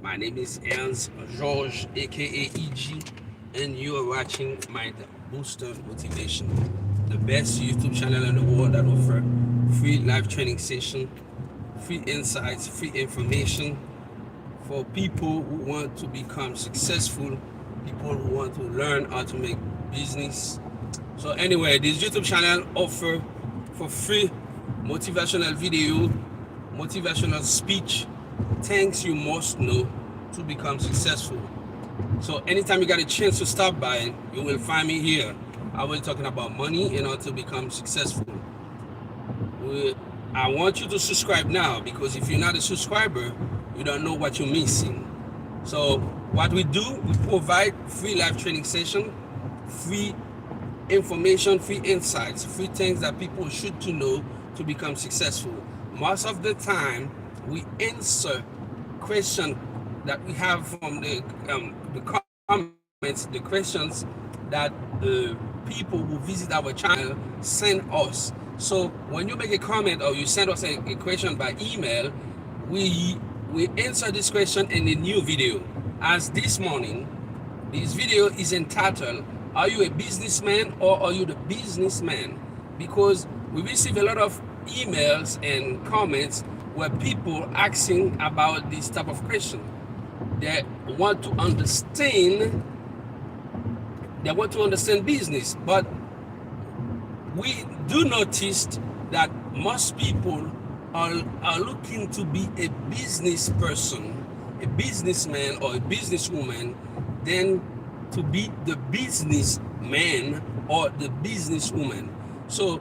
My name is Ernst George, aka EG, and you are watching my Booster Motivation, the best YouTube channel in the world that offer free live training session, free insights, free information for people who want to become successful, people who want to learn how to make business. So anyway, this YouTube channel offer for free motivational video, motivational speech, things you must know to become successful. So anytime you got a chance to stop by, you will find me here. I will be talking about money and how to become successful. I want you to subscribe now, because if you're not a subscriber, you don't know what you're missing. So what we do, we provide free live training session, free information, free insights, free things that people should to know to become successful. Most of the time, we answer questions that we have from the comments, the questions that people who visit our channel send us. So when you make a comment or you send us a question by email, we answer this question in a new video. As this morning, this video is entitled, "Are you a businessman or are you the businessman?" Because we receive a lot of emails and comments where people asking about this type of question. They want to understand business, but we do notice that most people are looking to be a business person, a businessman or a businesswoman, than to be the businessman or the businesswoman. So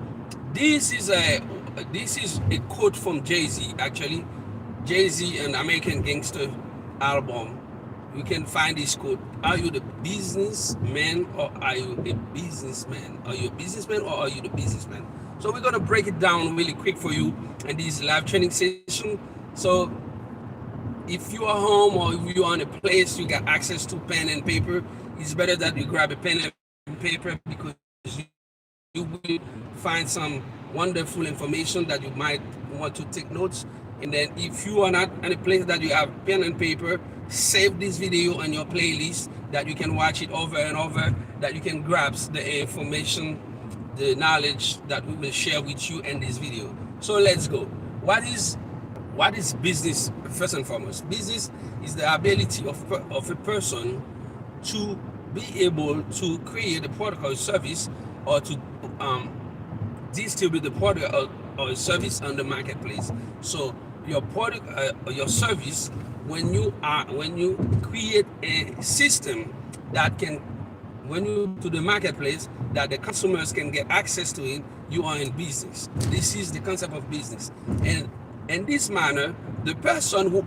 this is a quote from Jay-Z. Actually, Jay-Z and American Gangster album, you can find this quote: "Are you the businessman or are you a businessman? Are you a businessman or are you the businessman?" So we're gonna break it down really quick for you in this live training session. So if you are home or if you're on a place you got access to pen and paper, it's better that you grab a pen and paper, because you will find some wonderful information that you might want to take notes. And then if you are not in a place that you have pen and paper, save this video on your playlist that you can watch it over and over, that you can grasp the information, the knowledge that we will share with you in this video. So let's go. What is business? First and foremost, business is the ability of a person to be able to create a product or service, or to distribute the product or service on the marketplace. So your product or your service, when you create a system that can, when you to the marketplace, that the consumers can get access to it, you are in business. This is the concept of business. And in this manner, the person who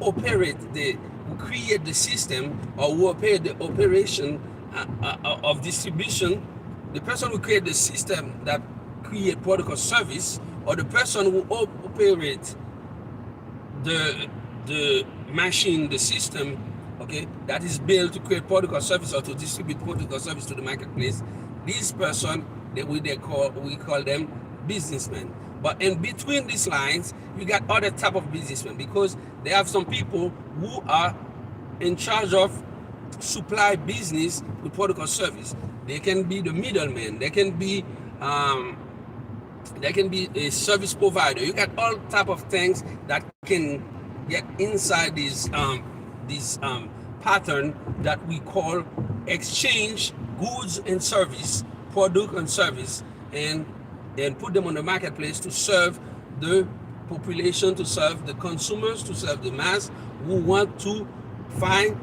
create the system, or who operate the operation of distribution, the person who create the system that create product or service, or the person who operate the machine, the system, okay, that is built to create product or service or to distribute product or service to the marketplace, this person, we call them businessmen. But in between these lines, you got other type of businessmen, because they have some people who are in charge of supply business with product or service. They can be the middleman. They can be a service provider. You got all type of things that can get inside this pattern that we call exchange goods and service, product and service, and put them on the marketplace to serve the population, to serve the consumers, to serve the mass who want to find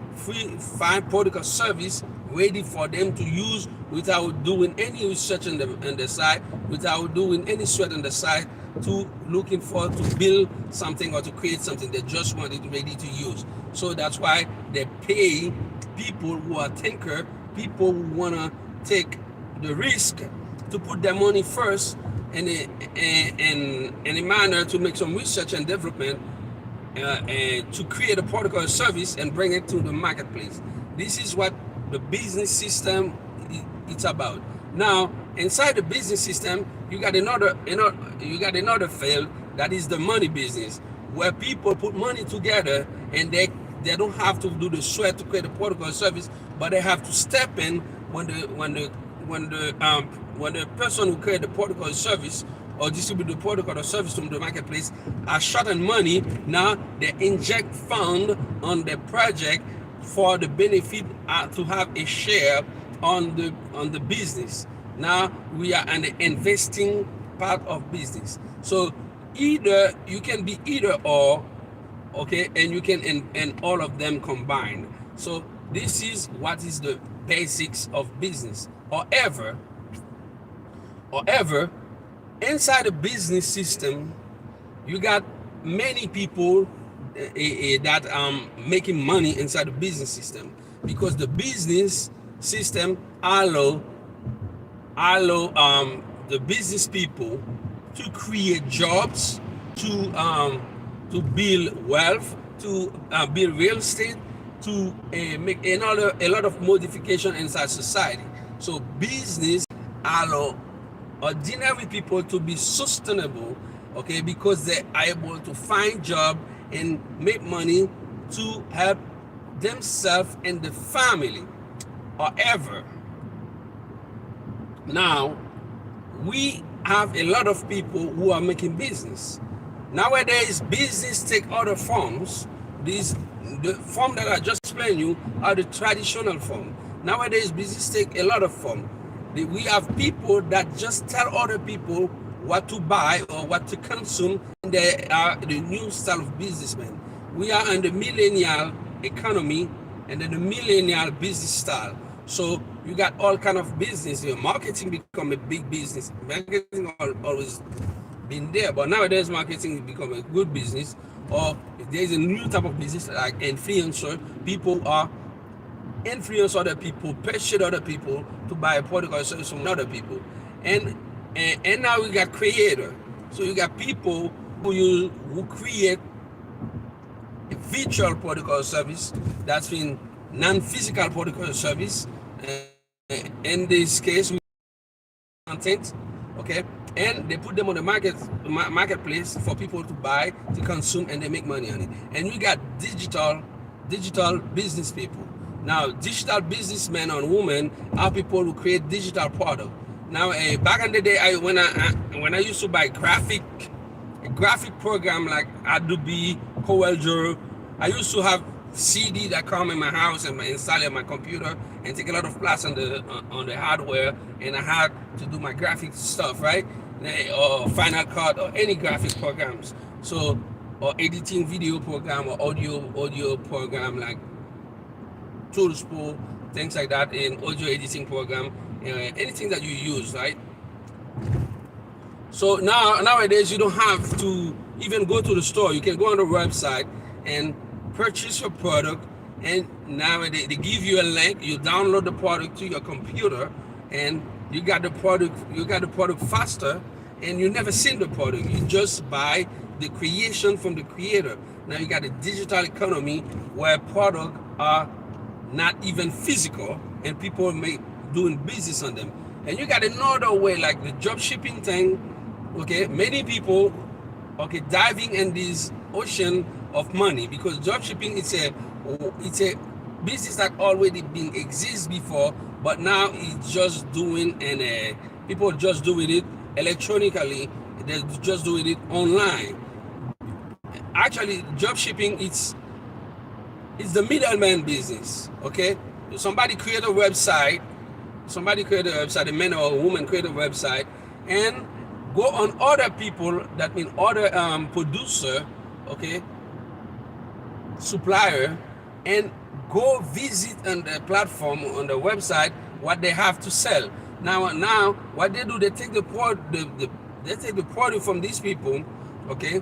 product or service ready for them to use without doing any research on the side, without doing any sweat on the side, to looking for to build something or to create something. They just want it ready to use. So that's why they pay people who are thinker, people who want to take the risk to put their money first in a manner to make some research and development, and to create a product or a service and bring it to the marketplace. This is what the business system it's about. Now, inside the business system, you got another field, that is the money business, where people put money together and they they don't have to do the sweat to create a product or service, but they have to step in when the person who create the product or service or distribute the product or service from the marketplace are short on money. Now they inject fund on the project for the benefit to have a share on the business. Now we are in the investing part of business. So either you can be either or, okay, and you can and all of them combined. So this is what is the basics of business. However, inside the business system, you got many people that making money inside the business system, because the business system allow the business people to create jobs, to build wealth, to build real estate, to make a lot of modification inside society. So business allow ordinary people to be sustainable, okay, because they are able to find job and make money to help themselves and the family. However, now we have a lot of people who are making business. Nowadays, business take other forms. The form that I just explained you are the traditional form. Nowadays, business take a lot of form. We have people that just tell other people what to buy or what to consume, and they are the new style of businessmen. We are in the millennial economy and then the millennial business style. So you got all kind of business. Marketing become a big business. Marketing always been there, but nowadays marketing become a good business. Or if there's a new type of business like influencer, people are influence other people, persuade other people to buy a product or service from other people. And now we got creator. So you got people who create a virtual product or service that's been non-physical product or service. In this case, we content, okay, and they put them on the marketplace for people to buy, to consume, and they make money on it. And we got digital business people. Now, digital businessmen and women are people who create digital product. Now, back in the day, when I used to buy a graphic program like Adobe, CorelDRAW, I used to have CD that come in my house and install it on my computer and take a lot of place on the hardware, and I had to do my graphic stuff, right? Or Final Cut or any graphic programs. So, or editing video program or audio program like Toolspool, things like that, in audio editing program, anything that you use, right? So nowadays you don't have to even go to the store. You can go on the website and purchase your product, and nowadays they give you a link. You download the product to your computer, and you got the product faster, and you never seen the product. You just buy the creation from the creator. Now you got a digital economy where products are not even physical, and people doing business on them. And you got another way, like the job shipping thing. Okay, many people, okay, diving in this ocean of money, because job shipping it's a business that already been exist before, but now it's just doing, and people just doing it electronically. They're just doing it online. Actually, job shipping it's the middleman business. Okay, somebody create a website, a man or a woman create a website, and go on other people, that mean other producer, okay, supplier, and go visit on the platform, on the website, what they have to sell. Now what they do, they take the product from these people, okay,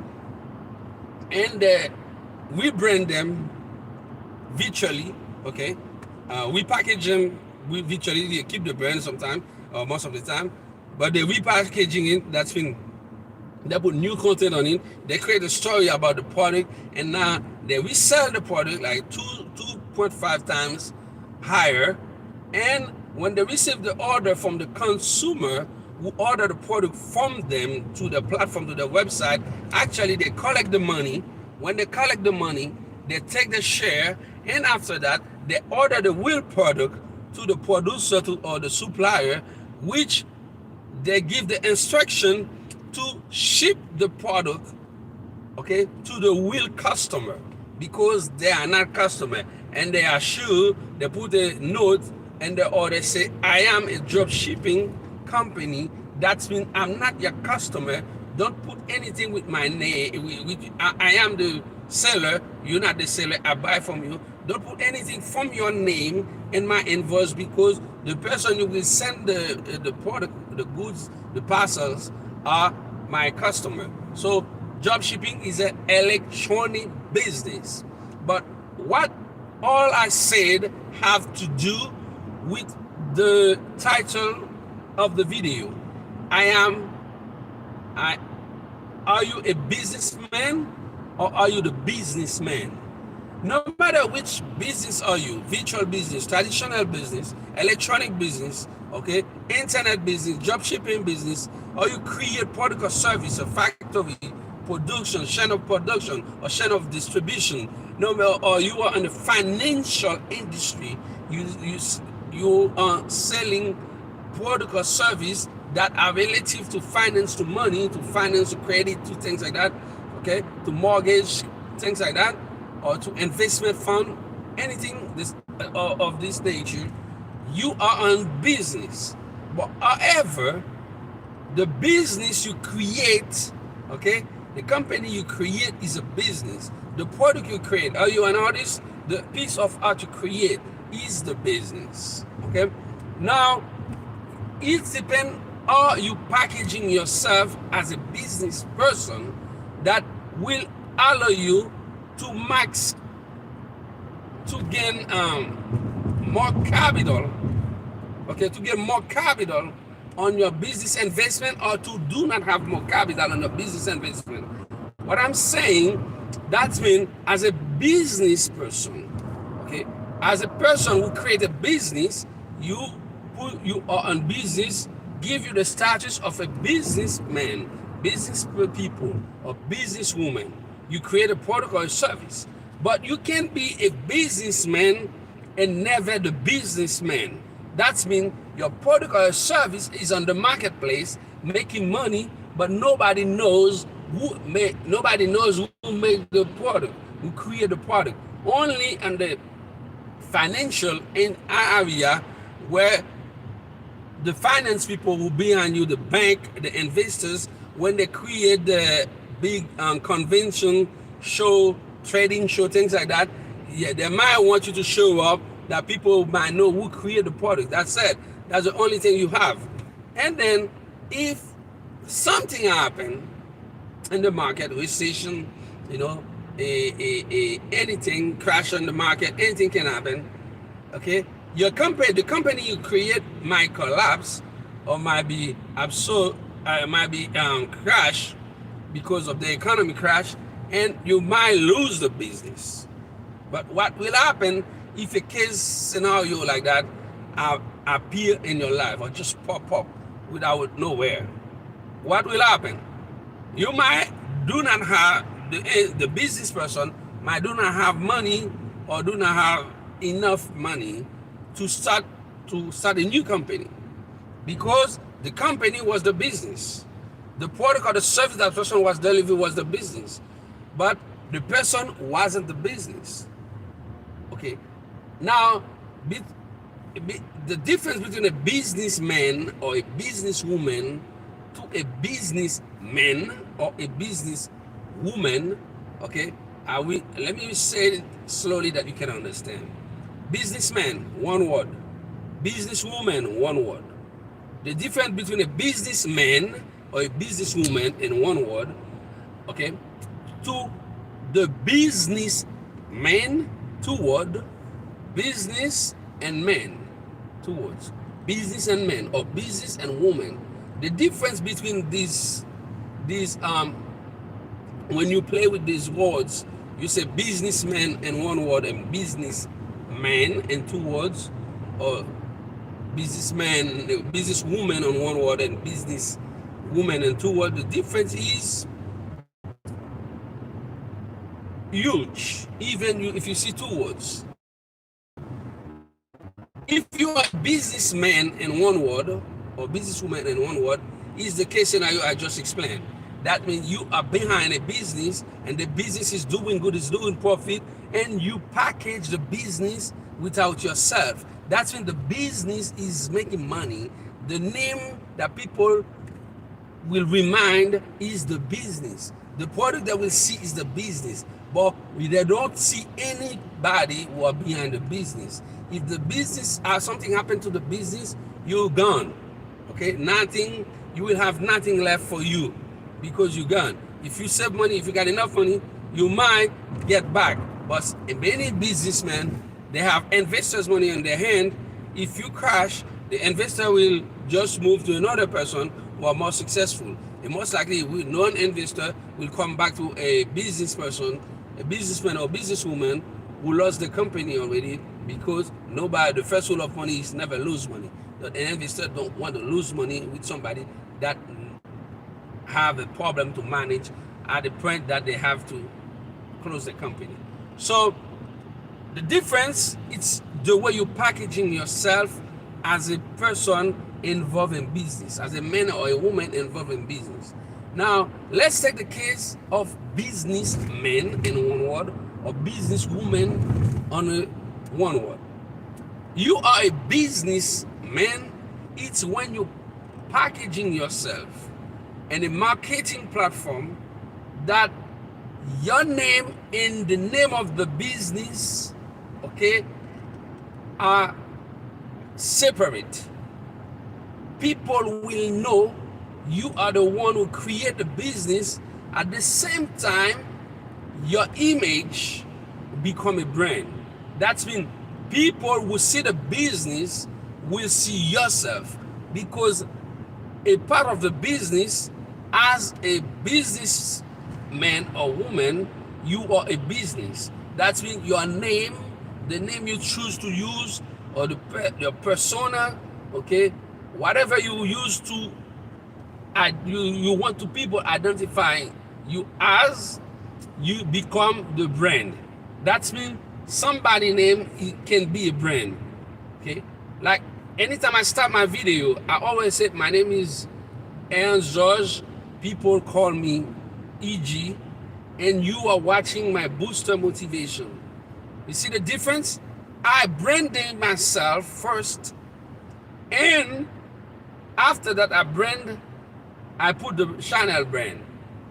and we brand them virtually, okay. We package them, we virtually keep the brand sometimes, or most of the time, but the repackaging it, that's when they put new content on it. They create a story about the product, and now they resell the product like 2.5 times higher. And when they receive the order from the consumer who order the product from them to the platform, to the website, actually they collect the money. When they collect the money, they take the share, and after that, they order the real product to the producer or the supplier, which they give the instruction to ship the product, okay, to the real customer, because they are not customer, and they are sure they put a note and they say, I am a drop shipping company. That means I'm not your customer. Don't put anything with my name. I am the seller. You're not the seller. I buy from you. Don't put anything from your name in my invoice, because the person you will send the product, the goods, the parcels are my customer. So job shipping is an electronic business. But what all I said have to do with the title of the video. Are you a businessman or are you the businessman? No matter which business are you, virtual business, traditional business, electronic business, okay, internet business, job shipping business, or you create product or service, a factory, production, chain of production, or chain of distribution, no matter, or you are in the financial industry, you are selling product or service that are relative to finance, to money, to finance, to credit, to things like that, okay, to mortgage, things like that, or to investment fund, anything of this nature, you are on business. But however, the business you create, okay, the company you create is a business. The product you create, are you an artist? The piece of art you create is the business, okay? Now, it depends, are you packaging yourself as a business person that will allow you to gain more capital, okay, to get more capital on your business investment, or to do not have more capital on your business investment. What I'm saying, that means as a business person, okay, as a person who create a business, you are on business, give you the status of a businessman, business people, or businesswoman. You create a product or a service, but you can't be a businessman and never the businessman. That means your product or service is on the marketplace making money, but nobody knows who made the product, who created the product. Only on the financial area, where the finance people will be behind you, the bank, the investors, when they create the big convention show, trading show, things like that, yeah, they might want you to show up, that people might know who created the product. That's it. That's the only thing you have. And then if something happened in the market, recession, you know, anything, crash on the market, anything can happen, okay? The company you create might collapse, or might be absurd, might be crash because of the economy crash, and you might lose the business. But what will happen if a case scenario like that appear in your life, or just pop up without nowhere? What will happen? You might do not have, the business person might do not have money, or do not have enough money to start a new company, because the company was the business. The product or the service that person was delivering was the business, but the person wasn't the business. Okay, now the difference between a businessman or a businesswoman to a businessman or a businesswoman, okay, let me say it slowly that you can understand. Businessman, one word. Businesswoman, one word. The difference between a businessman or a businesswoman in one word, okay, to the businessman, two words, business and man, two words, business and man, or business and woman. The difference between these when you play with these words, you say businessman in one word and businessman in two words, or businessman, businesswoman on one word and businesswoman in two words. The difference is huge. Even if you see two words. If you are a businessman in one word, or businesswoman in one word, is the case scenario I just explained. That means you are behind a business and the business is doing good, is doing profit, and you package the business without yourself. That's when the business is making money. The name that people will remind is the business. The product that we'll see is the business. But they don't see anybody who are behind the business. If the business, something happened to the business, you're gone. Okay, nothing, you will have nothing left for you because you're gone. If you save money, if you got enough money, you might get back. But many businessmen, they have investors' money in their hand. If you crash, the investor will just move to another person who are more successful. And most likely, non-investor will come back to a business person, a businessman or businesswoman who lost the company already, because nobody, the first rule of money is never lose money. An investor don't want to lose money with somebody that have a problem to manage at the point that they have to close the company. So the difference, it's the way you're packaging yourself as a person involved in business, as a man or a woman involved in business. Now, let's take the case of businessmen in one word, or businesswoman on one word. You are a businessman. It's when you're packaging yourself in a marketing platform that your name and the name of the business, okay, are separate. People will know you are the one who create the business. At the same time, your image become a brand. That's mean people who see the business will see yourself, because a part of the business, as a businessman or woman, you are a business. That means your name, the name you choose to use, or your persona, okay, whatever you use to you want to people identify you as, you become the brand. That means somebody name can be a brand. Okay, like anytime I start my video, I always say my name is Aaron George. People call me EG, and you are watching my booster motivation. You see the difference? I branded myself first, and after that I put the channel brand.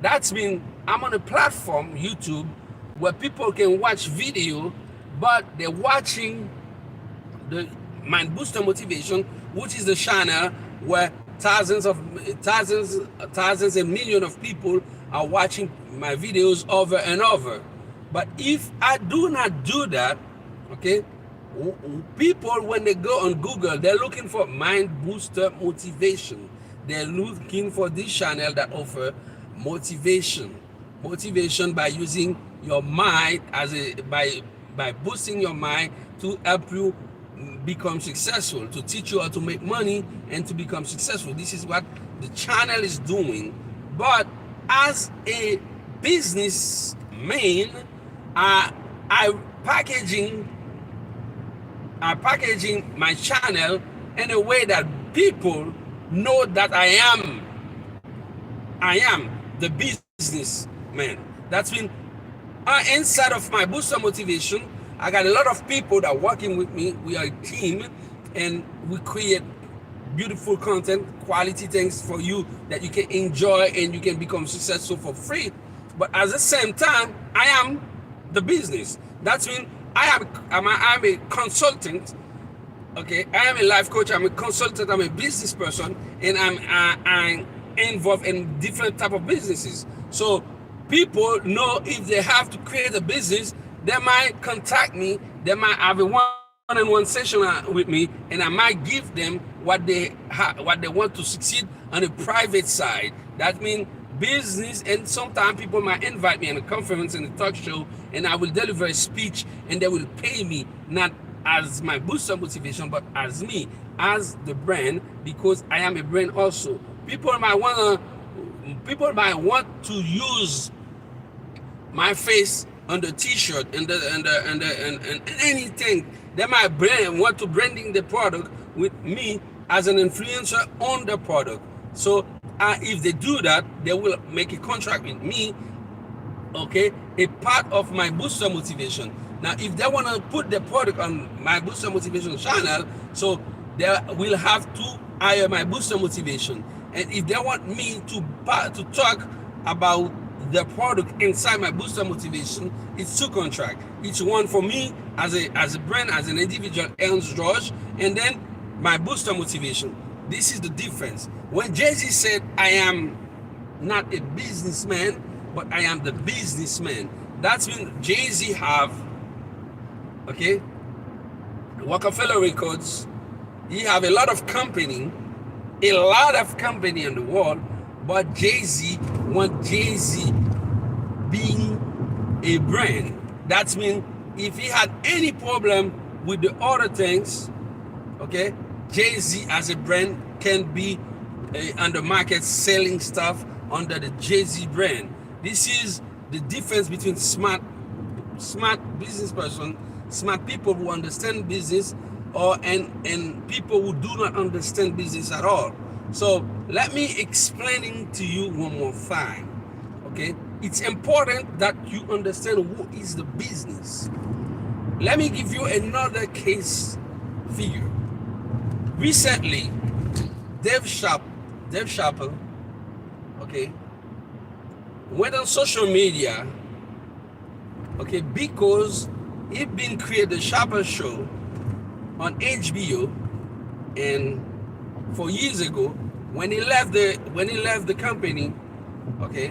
That's mean I'm on a platform, YouTube, where people can watch video, but they're watching my booster motivation, which is the channel where thousands and millions of people are watching my videos over and over. But if I do not do that, okay, people, when they go on Google, they're looking for mind booster motivation. They're looking for this channel that offer motivation by using your mind by boosting your mind to help you become successful, to teach you how to make money and to become successful. This is what the channel is doing. But as a businessman, I packaging my channel in a way that people know that I am the businessman. That's been inside of my booster motivation. I got a lot of people that are working with me. We are a team, and we create beautiful content, quality things for you that you can enjoy and you can become successful for free. But at the same time, I am the business. That's mean I'm a consultant. Okay, I am a life coach. I'm a consultant. I'm a business person, and I'm involved in different type of businesses. So people know if they have to create a business, they might contact me. They might have a one-on-one session with me, and I might give them what they want to succeed on a private side. That means business, and sometimes people might invite me in a conference, in a talk show, and I will deliver a speech, and they will pay me not as my booster motivation, but as me, as the brand, because I am a brand also. People might want to use my face on the T-shirt and anything. They might want to branding the product with me as an influencer on the product. So if they do that, they will make a contract with me. Okay, a part of my booster motivation. Now, if they want to put the product on my booster motivation channel, so they will have to hire my booster motivation. And if they want me to talk about the product inside my booster motivation, it's two contracts. Each one for me as a brand, as an individual, Ernst George, and then my booster motivation. This is the difference. When Jay-Z said, I am not a businessman, but I am the businessman, that's when Jay-Z have, okay, Rockefeller Records. He have a lot of company in the world, but Jay-Z want Jay-Z being a brand. That means if he had any problem with the other things, okay, Jay-Z as a brand can be on the market selling stuff under the Jay-Z brand. This is the difference between smart business person, smart people who understand business, and people who do not understand business at all. So let me explaining to you one more time. Okay, it's important that you understand who is the business. Let me give you another case figure. Recently, Dave Chappelle, okay, went on social media, okay, because he been created the Chappelle Show on HBO, and 4 years ago, when he left the company, okay,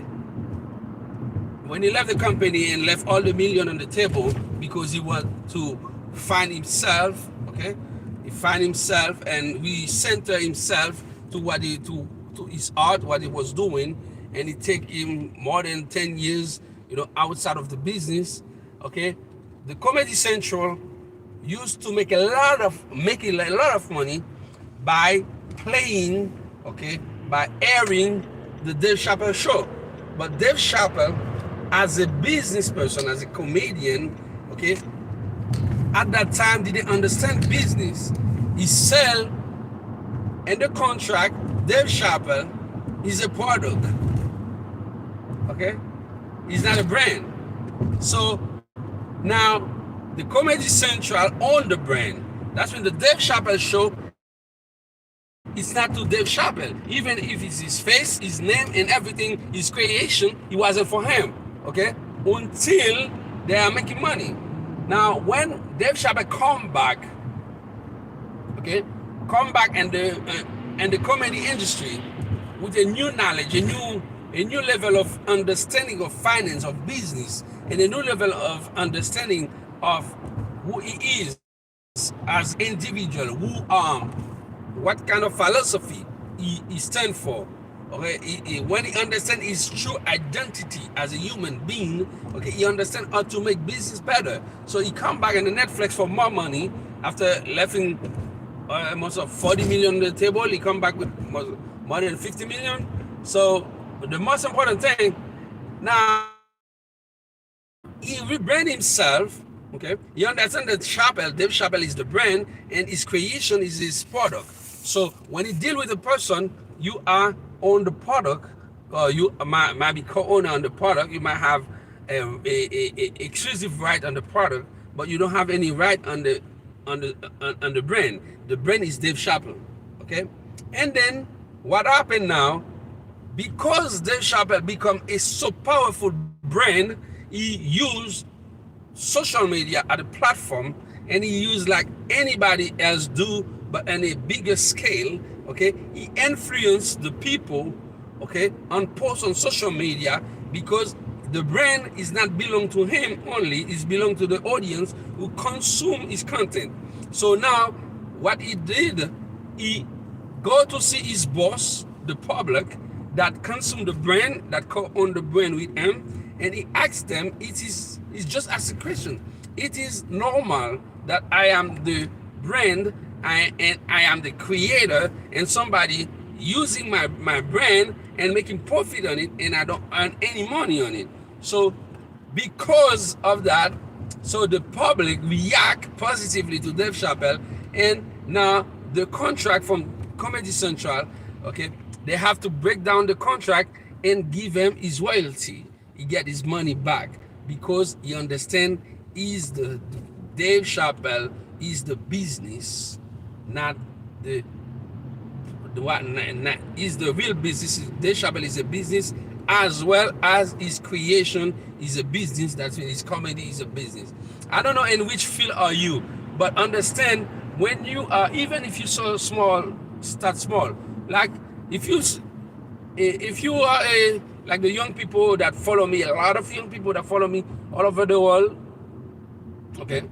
when he left the company and left all the million on the table because he wanted to find himself, okay, he find himself and recenter himself to to his art, what he was doing, and it take him more than 10 years, outside of the business, okay. The Comedy Central used to make a lot of money by playing, okay, by airing the Dave Chappelle Show. But Dave Chappelle, as a business person, as a comedian, okay, at that time didn't understand business. He sell in the contract, Dave Chappelle is a product, okay? He's not a brand. So now the Comedy Central own the brand. That's when the Dave Chappelle Show, it's not to Dave Chappelle. Even if it's his face, his name, and everything, his creation, it wasn't for him, okay? Until they are making money. Now, when Dave Chappelle come back, okay, and the comedy industry with a new knowledge, a new level of understanding of finance, of business, and a new level of understanding of who he is as individual, what kind of philosophy he stands for. Okay, when he understands his true identity as a human being, okay, he understands how to make business better. So he come back on the Netflix for more money after leaving almost 40 million on the table. He come back with more than 50 million. So the most important thing now, he rebrand himself. Okay, you understand that Dave Chappelle is the brand, and his creation is his product. So when you deal with a person, you are on the product, or you might be co-owner on the product. You might have a exclusive right on the product, but you don't have any right on the brand. The brand is Dave Chappelle. Okay, and then what happened now? Because Dave Chappelle become a so powerful brand, he used social media as a platform, and he used like anybody else do, but on a bigger scale. Okay, he influenced the people, okay, on posts on social media, because the brand is not belong to him only, it's belong to the audience who consume his content. So now what he did, he go to see his boss, the public that consume the brand, that co-own the brand with him, and he asked them, it's just as a question, it is normal that I am the brand, and I am the creator, and somebody using my brand and making profit on it, and I don't earn any money on it. So Because of that, so the public react positively to Dave Chappelle, and now the contract from Comedy Central, okay, they have to break down the contract and give him his royalty. He get his money back because he understand is the Dave Chappelle is the business, not the what is the real business. Dave Chappelle is a business as well as his creation is a business. That's when his comedy is a business. I don't know in which field are you, but understand when you are, even if you so small, start small. Like if you are a, like the young people that follow me, a lot of young people that follow me all over the world. Okay,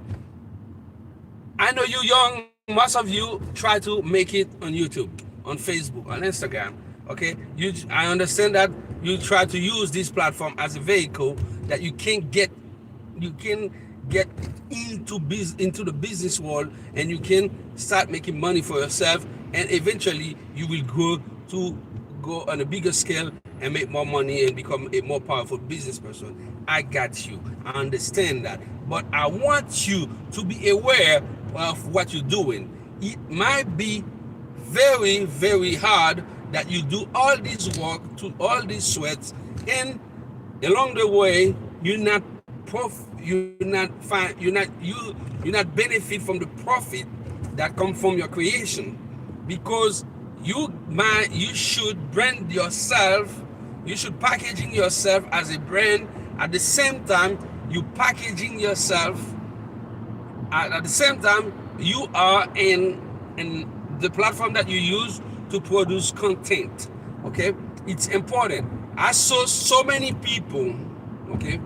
I know you young. Most of you try to make it on YouTube, on Facebook, on Instagram. Okay, I understand that you try to use this platform as a vehicle that you can get into the business world, and you can start making money for yourself, and eventually you will go on a bigger scale and make more money and become a more powerful business person. I got you. I understand that. But I want you to be aware of what you're doing. It might be very, very hard that you do all this work, to all these sweats, and along the way you're not benefit from the profit that come from your creation, because you should brand yourself, you should packaging yourself as a brand. At the same time you packaging yourself, at the same time you are in the platform that you use to produce content. Okay, it's important. I saw so many people, okay,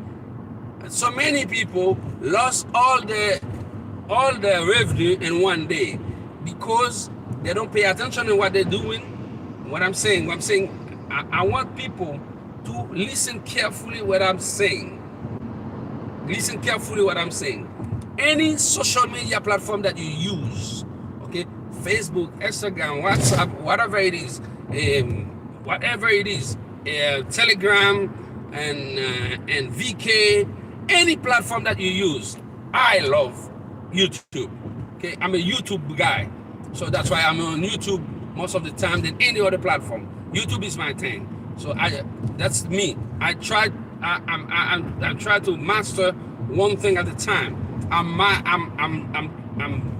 so many people lost all their revenue in one day because they don't pay attention to what they're doing. What I'm saying, I want people to listen carefully what I'm saying. Listen carefully what I'm saying. Any social media platform that you use, okay, Facebook, Instagram, WhatsApp, whatever it is, Telegram and VK, any platform that you use. I love YouTube. Okay, I'm a YouTube guy, so that's why I'm on YouTube most of the time than any other platform. YouTube is my thing. So that's me. I'm trying to master one thing at a time. I'm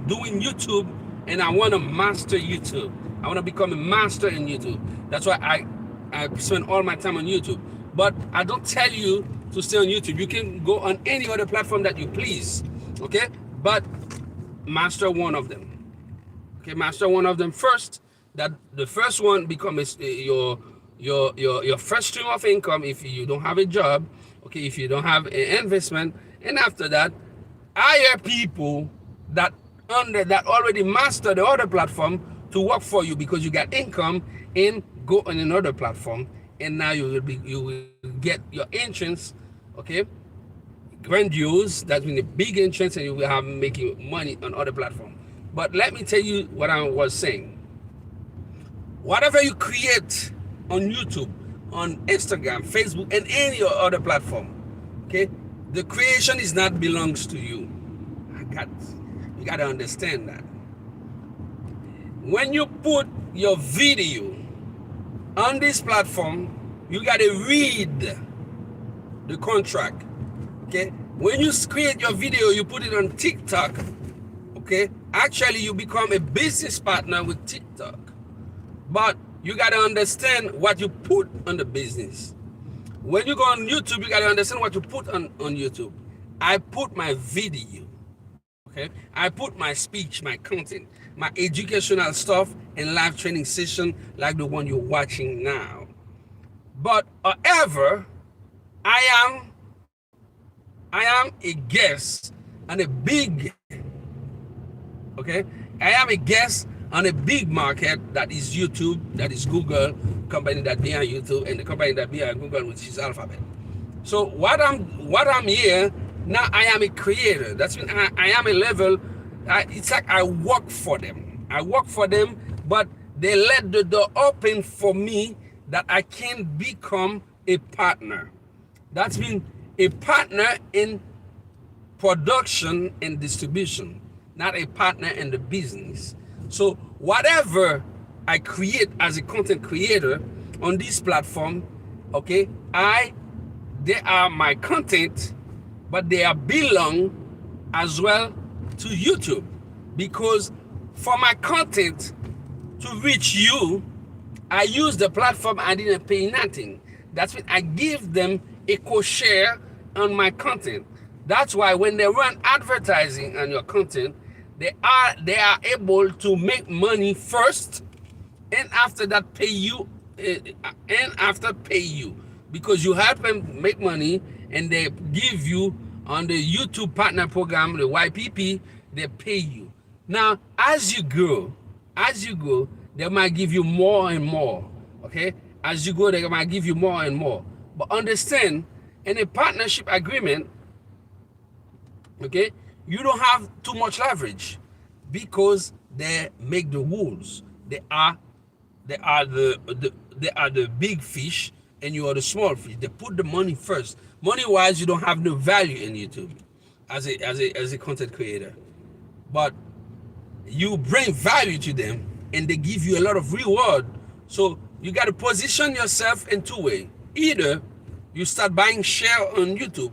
doing YouTube, and I want to master YouTube. I want to become a master in YouTube. That's why I spend all my time on YouTube. But I don't tell you to stay on YouTube. You can go on any other platform that you please. Okay, but master one of them. Okay, master one of them first. That the first one becomes your first stream of income if you don't have a job. Okay, if you don't have an investment, and after that, hire people that already master the other platform to work for you, because you got income, and go on another platform, and now you will get your entrance. Okay, grandiose. That means a big entrance, and you will have making money on other platform. But let me tell you what I was saying. Whatever you create on YouTube, on Instagram, Facebook, and any other platform, okay, the creation is not belongs to you. You got to understand that. When you put your video on this platform, you got to read the contract. Okay, when you create your video, you put it on TikTok. Okay, actually you become a business partner with TikTok. But you got to understand what you put on the business. When you go on YouTube, you got to understand what you put on YouTube. I put my video, okay? I put my speech, my content, my educational stuff, and live training session like the one you're watching now. But however, I am a guest on a big, okay? I am a guest on a big market that is YouTube, that is Google, company that behind YouTube, and the company that behind Google, which is Alphabet. So what I'm here now, I am a creator. That's when I am a level. It's like I work for them. I work for them, but they let the door open for me that I can become a partner. That means a partner in production and distribution, not a partner in the business. So whatever I create as a content creator on this platform, okay, they are my content, but they are belong as well to YouTube, because for my content to reach you, I use the platform. I didn't pay nothing. That's when I give them a co-share on my content. That's why when they run advertising on your content, they are able to make money first, and after that pay you, and after pay you, because you help them make money, and they give you on the YouTube partner program, the YPP, they pay you. Now as you go, they might give you more and more. Okay, as you go, they might give you more and more. But understand, in a partnership agreement, okay, you don't have too much leverage, because they make the rules. They are the big fish, and you are the small fish. They put the money first. Money wise, you don't have no value in YouTube as a content creator, but you bring value to them, and they give you a lot of reward. So you got to position yourself in two ways. Either you start buying share on YouTube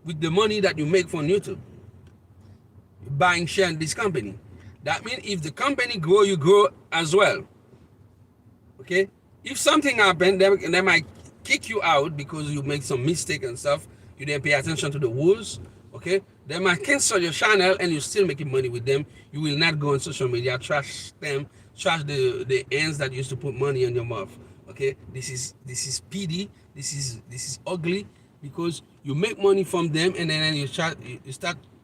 with the money that you make from YouTube, buying share in this company. That means if the company grow, you grow as well. Okay, if something happened, they might kick you out because you make some mistake and stuff, you didn't pay attention to the rules. Okay, they might cancel your channel, and you're still making money with them. You will not go on social media, trash them, trash the ends that used to put money in your mouth. Okay, this is PD, this is ugly, because you make money from them, and then you start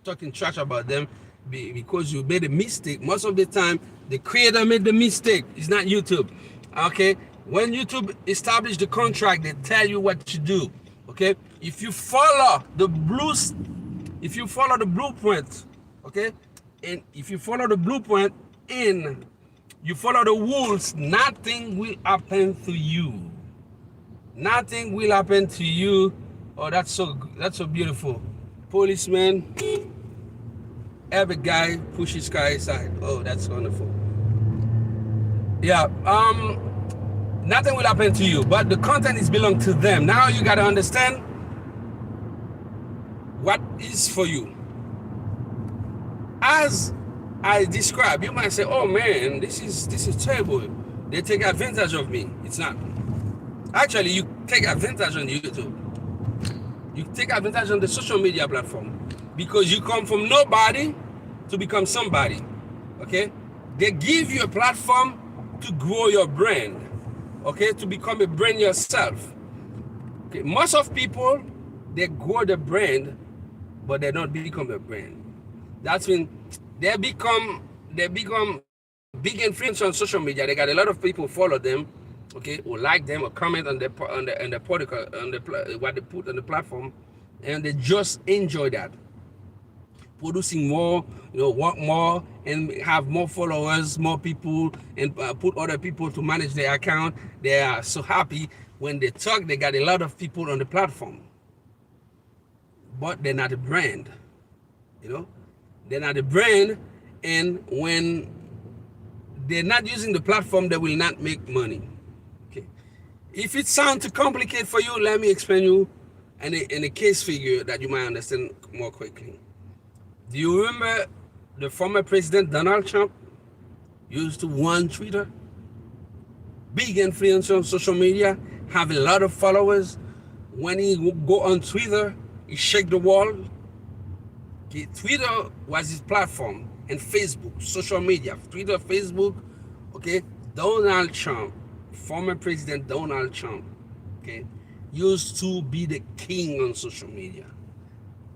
talking trash about them because you made a mistake. Most of the time the creator made the mistake, it's not YouTube. Okay, when YouTube establish the contract, they tell you what to do. Okay, if you follow the blueprint, okay, and if you follow the blueprint and you follow the rules, nothing will happen to you. Nothing will happen to you. Oh, that's so beautiful. Policeman, every guy push his car aside. Oh, that's wonderful. Yeah, nothing will happen to you, but the content is belong to them. Now you got to understand what is for you. As I describe, you might say, oh man, this is terrible, they take advantage of me. It's not. Actually, you take advantage on YouTube, you take advantage on the social media platform, because you come from nobody to become somebody. Okay, they give you a platform to grow your brand, okay, to become a brand yourself. Okay, most of people, they grow the brand, but they don't become a brand. That's when they become big influence on social media. They got a lot of people follow them, okay, or like them, or comment on the protocol, on what they put on the platform, and they just enjoy that, producing more, work more, and have more followers, more people, and put other people to manage their account. They are so happy when they talk. They got a lot of people on the platform, but they're not a brand. They're not a brand, and when they're not using the platform, they will not make money. Okay. If it sounds too complicated for you, let me explain you in a case figure that you might understand more quickly. Do you remember the former president Donald Trump used to run Twitter? Big influencer on social media, have a lot of followers. When he go on Twitter, he shake the wall. Okay, Twitter was his platform, and Facebook, social media, Twitter, Facebook. Okay, Donald Trump, former president Donald Trump, okay, used to be the king on social media.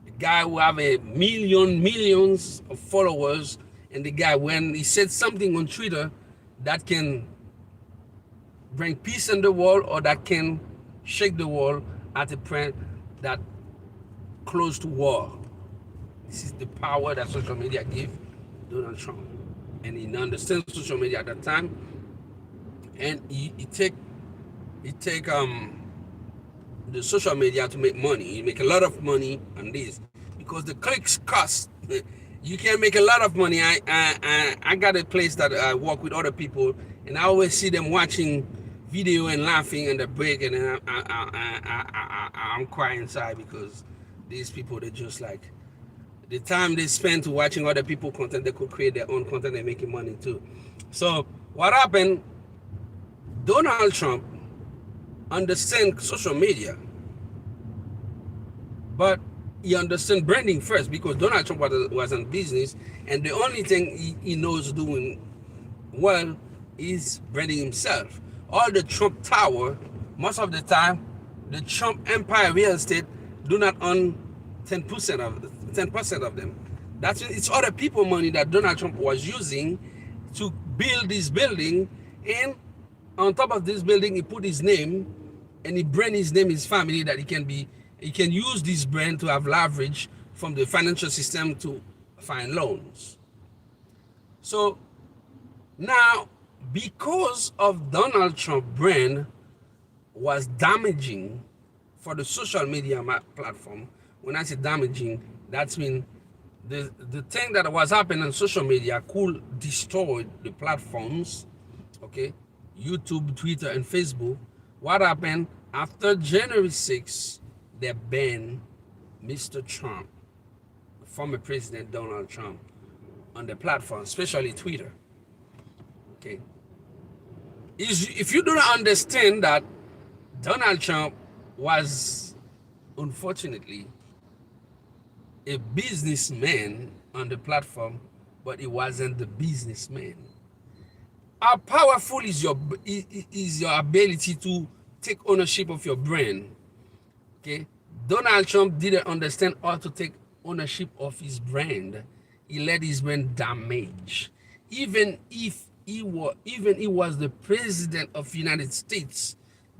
The guy who have millions of followers, and the guy, when he said something on Twitter that can bring peace in the world, or that can shake the world at a point that close to war. This is the power that social media gave Donald Trump, and he understands social media at that time, and he take the social media to make money. You make a lot of money on this because the clicks cost. You can make a lot of money. I got a place that I work with other people, and I always see them watching video and laughing in the break, and then I'm crying inside because these people, they just like the time they spend to watching other people content, they could create their own content and making money too. So what happened? Donald Trump understand social media, but he understand branding first because Donald Trump was in business, and the only thing he knows doing well is branding himself. All the Trump Tower, most of the time, the Trump Empire real estate do not own 10% of them. It's other people money that Donald Trump was using to build this building, and on top of this building, he put his name, and he brand his name, his family, that he can use this brand to have leverage from the financial system to find loans. So now, because of Donald Trump brand was damaging for the social media platform, when I say damaging, that's mean the thing that was happening on social media could destroy the platforms, okay? YouTube, Twitter, and Facebook. What happened after January 6th? They banned Mr. Trump, former President Donald Trump, on the platform, especially Twitter. Okay. If you do not understand that Donald Trump was, unfortunately, a businessman on the platform, but he wasn't the businessman. How powerful is your ability to take ownership of your brand? Okay, Donald Trump didn't understand how to take ownership of his brand. He let his brand damage. Even if he was the president of the United States,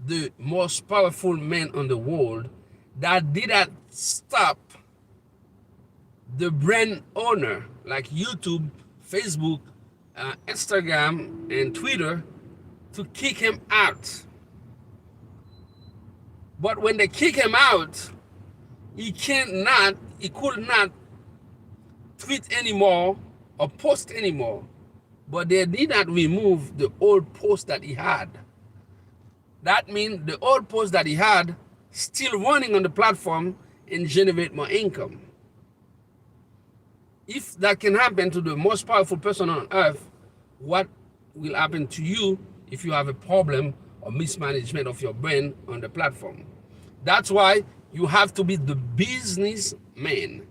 the most powerful man on the world, that did not stop the brand owner like YouTube, Facebook, Instagram, and Twitter to kick him out. But when they kick him out, he could not tweet anymore or post anymore. But they did not remove the old post that he had. That means the old post that he had still running on the platform and generate more income. If that can happen to the most powerful person on earth, what will happen to you if you have a problem or mismanagement of your brand on the platform? That's why you have to be the businessman.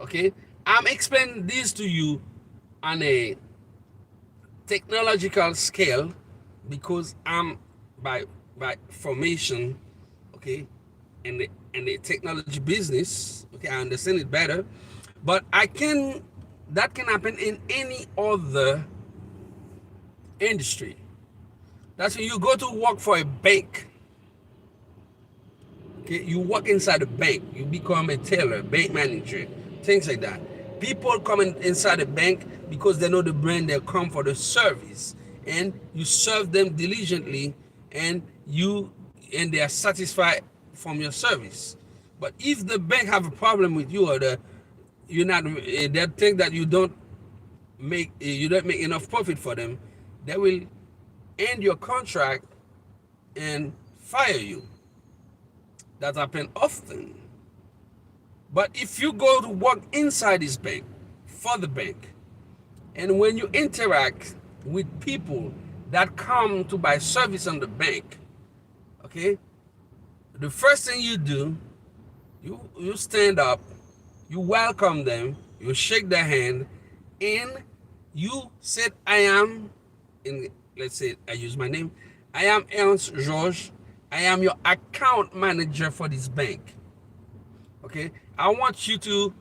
Okay, I'm explaining this to you on a technological scale because I'm by formation, okay, in the technology business. Okay, I understand it better, but that can happen in any other industry. That's when you go to work for a bank. Okay, you work inside a bank, you become a teller, bank manager, things like that. People come inside the bank because they know the brand, they come for the service, and you serve them diligently, and they are satisfied from your service. But if the bank have a problem with you, or they think that you don't make enough profit for them, they will end your contract and fire you. That happens often. But if you go to work inside this bank, for the bank, and when you interact with people that come to buy service on the bank, okay, the first thing you do, you stand up, you welcome them, you shake their hand, and you said, let's say I use my name, I am Ernst George, I am your account manager for this bank. Okay, I want you to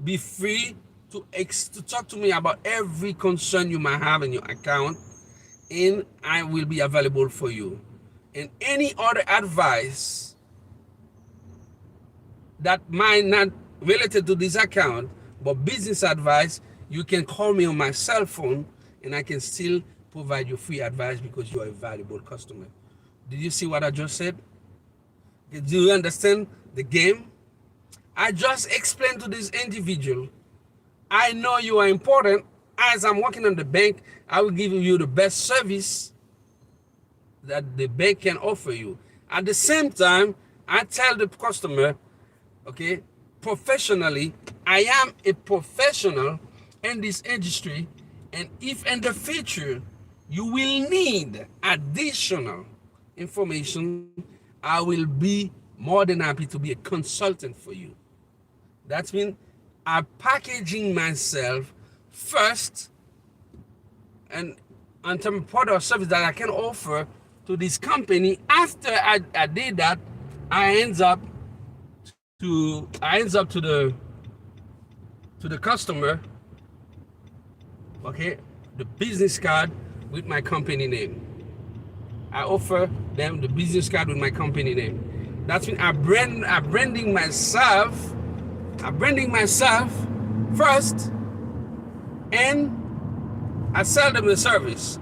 be free to talk to me about every concern you might have in your account, and I will be available for you. And any other advice that might not related to this account, but business advice, you can call me on my cell phone, and I can still provide you free advice because you are a valuable customer. Did you see what I just said? Do you understand the game? I just explained to this individual, I know you are important. As I'm working on the bank, I will give you the best service that the bank can offer you. At the same time, I tell the customer, okay, professionally, I am a professional in this industry, and if in the future you will need additional information, I will be more than happy to be a consultant for you. That means I'm packaging myself first and on terms of product or service that I can offer to this company. After I did that, I ends up to the customer, okay, the business card with my company name. I offer them the business card with my company name. That's when I'm branding myself. I'm branding myself first, and I sell them the service.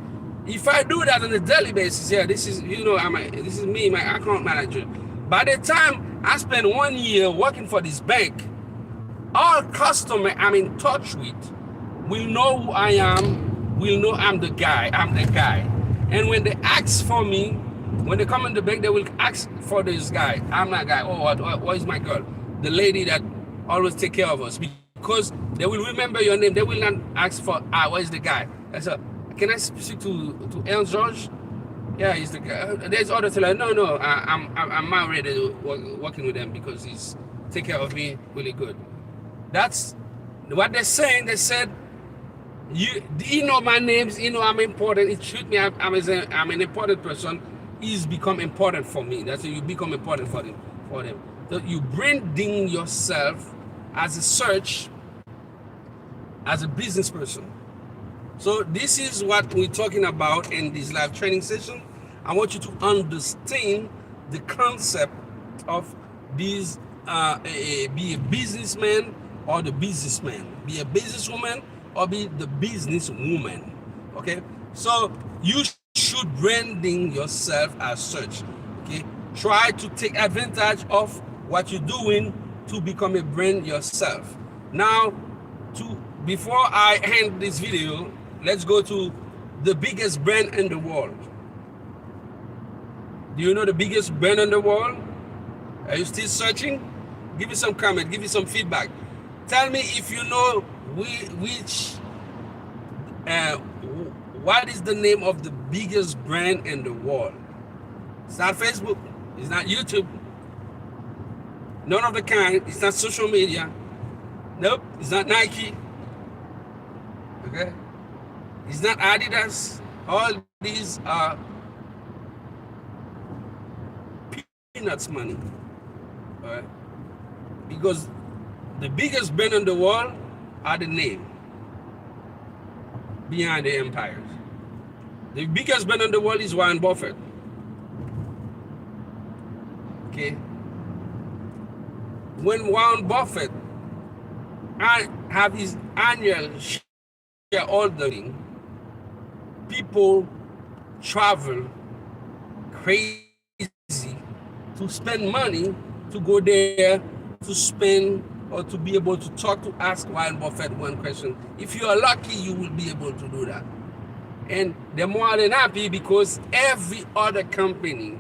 If I do that on a daily basis, yeah, this is this is me, my account manager. By the time I spend 1 year working for this bank, all customer I'm in touch with will know who I am, will know I'm the guy. And when they ask for me, when they come in the bank, they will ask for this guy. I'm that guy. Oh, what is my girl? The lady that always take care of us. Because they will remember your name. They will not ask for, what is the guy? I said, can I speak to El George? Yeah, he's the guy. There's others like, no, I'm married working with them because he's take care of me really good. That's what they're saying. They said, you know my names, you know I'm important. It should me I'm an important person. He's become important for me. That's why you become important for them. So you branding yourself as a search, as a business person. So this is what we're talking about in this live training session. I want you to understand the concept of these, be a businessman or the businessman, be a businesswoman or be the businesswoman. Okay, so you should branding yourself as such. Okay, try to take advantage of what you're doing to become a brand yourself. Now, before I end this video, let's go to the biggest brand in the world. Do you know the biggest brand in the world? Are you still searching? Give me some comment, give me some feedback. Tell me if you know what is the name of the biggest brand in the world. It's not Facebook, it's not YouTube, none of the kind. It's not social media. Nope, it's not Nike. Okay, it's not Adidas. All these are peanuts money. All right, because the biggest brand in the world are the name behind the empires. The biggest brand in the world is Warren Buffett. Okay, when Warren Buffett have his annual shareholding, people travel crazy to spend money to go there to spend or to be able to talk to ask Warren Buffett one question. If you are lucky, you will be able to do that. And they're more than happy because every other company,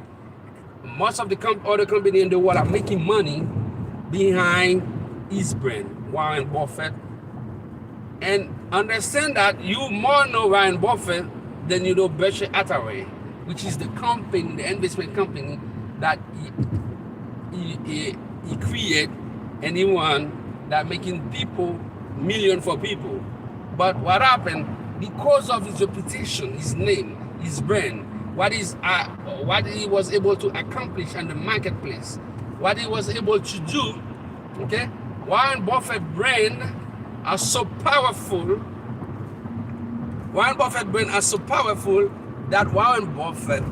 most of the other company in the world are making money behind his brand, Warren Buffett. And understand that you more know Warren Buffett than you know Berkshire Hathaway, which is the company, the investment company that he create, anyone that making people million for people. But what happened, because of his reputation, his name, his brand, what he was able to accomplish in the marketplace, what he was able to do, okay, Warren Buffett brand are so powerful. Warren Buffett brand are so powerful that Warren Buffett,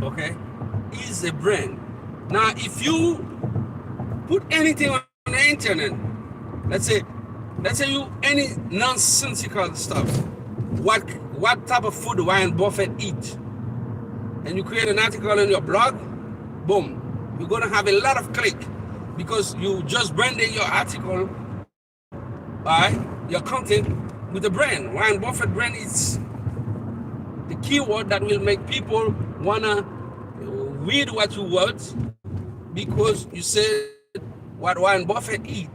okay, is a brand. Now, if you put anything on the internet, let's say you any nonsensical stuff, what type of food Warren Buffett eat, and you create an article on your blog, boom, You're gonna have a lot of click because you just branded your article by your content with a brand. Warren Buffett brand is the keyword that will make people wanna read what you wrote because you said what Warren Buffett eat.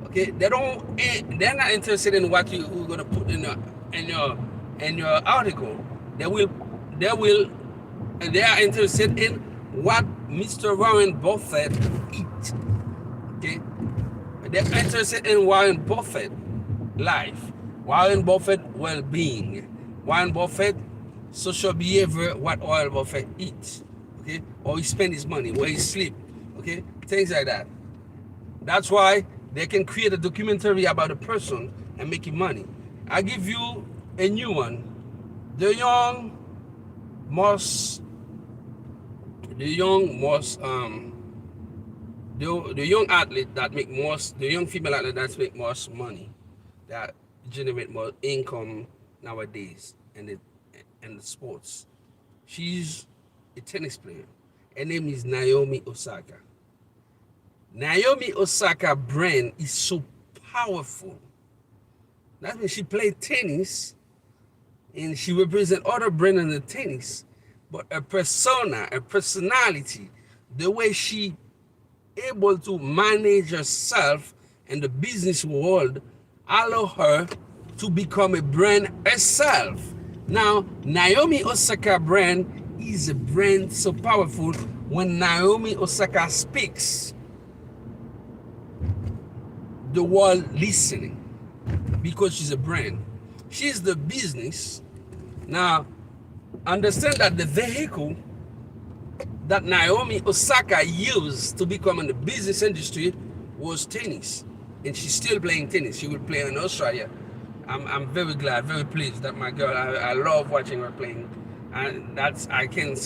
Okay, they're not interested in what you're gonna put in your article. They will they will they are interested in what Mr. Warren Buffett eat. Okay, they're interested in Warren Buffett life, Warren Buffett well-being, Warren Buffett social behavior, what Warren Buffett eats, okay, or he spend his money, where he sleep, okay, things like that. That's why they can create a documentary about a person and making money. I give you a new one. The young most the young athlete that make most, the young female athlete that make most money, that generate more income nowadays in the sports. She's a tennis player. Her name is Naomi Osaka. Naomi Osaka brand is so powerful. That means she played tennis and she represents other brand in the tennis, but a persona, a personality, the way she able to manage herself in the business world allow her to become a brand herself. Now, Naomi Osaka brand is a brand so powerful. When Naomi Osaka speaks, the world listening because she's a brand. She's the business. Now, understand that the vehicle that Naomi Osaka used to become in the business industry was tennis. And she's still playing tennis. She will play in Australia. I'm very glad, very pleased that my girl, I love watching her playing. And I can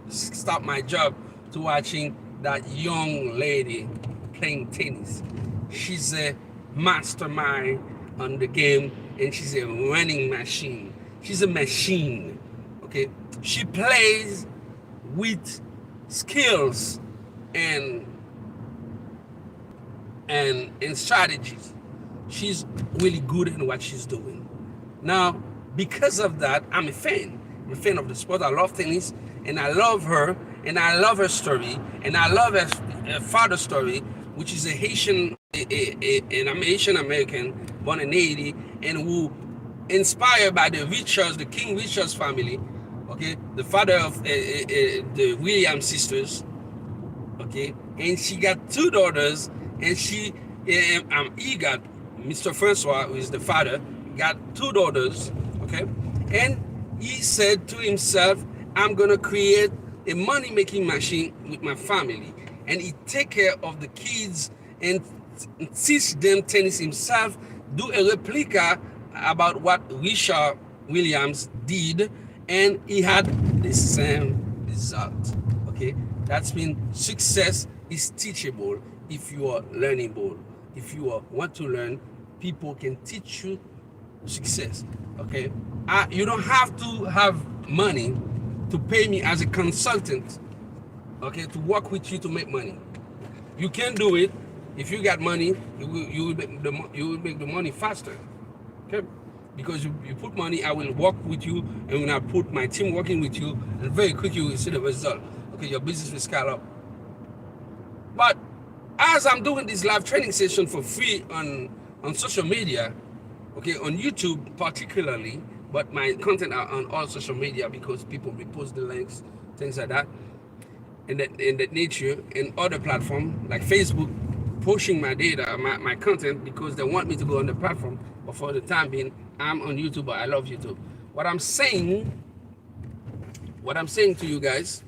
stop my job to watching that young lady playing tennis. She's a mastermind on the game and she's a running machine. She's a machine, okay? She plays with skills and strategies. She's really good in what she's doing. Now, because of that, I'm a fan. I'm a fan of the sport. I love tennis, and I love her, and I love her story, and I love her father's story, which is an Haitian American born in Haiti, and who inspired by the King Richard's family, okay, the father of the Williams sisters, okay, and she got two daughters, and he got Mr. Francois, who is the father, got two daughters, okay, and he said to himself, I'm gonna create a money-making machine with my family, and he take care of the kids and teach them tennis himself, do a replica about what Richard Williams did, and he had the same result. Okay, that's mean success is teachable if you are learnable. If you want to learn, people can teach you success. Okay, you don't have to have money to pay me as a consultant, okay, to work with you to make money. You can do it. If you got money, you will make the money faster. Okay, because you put money, I will work with you, and when I put my team working with you, and very quickly you will see the result. Okay, your business will scale up. But as I'm doing this live training session for free on social media, okay, on YouTube particularly, but my content are on all social media because people repost the links, things like that, and that nature, and other platforms like Facebook, pushing my data, my content, because they want me to go on the platform. But for the time being, I'm on YouTube, but I love YouTube. What I'm saying to you guys,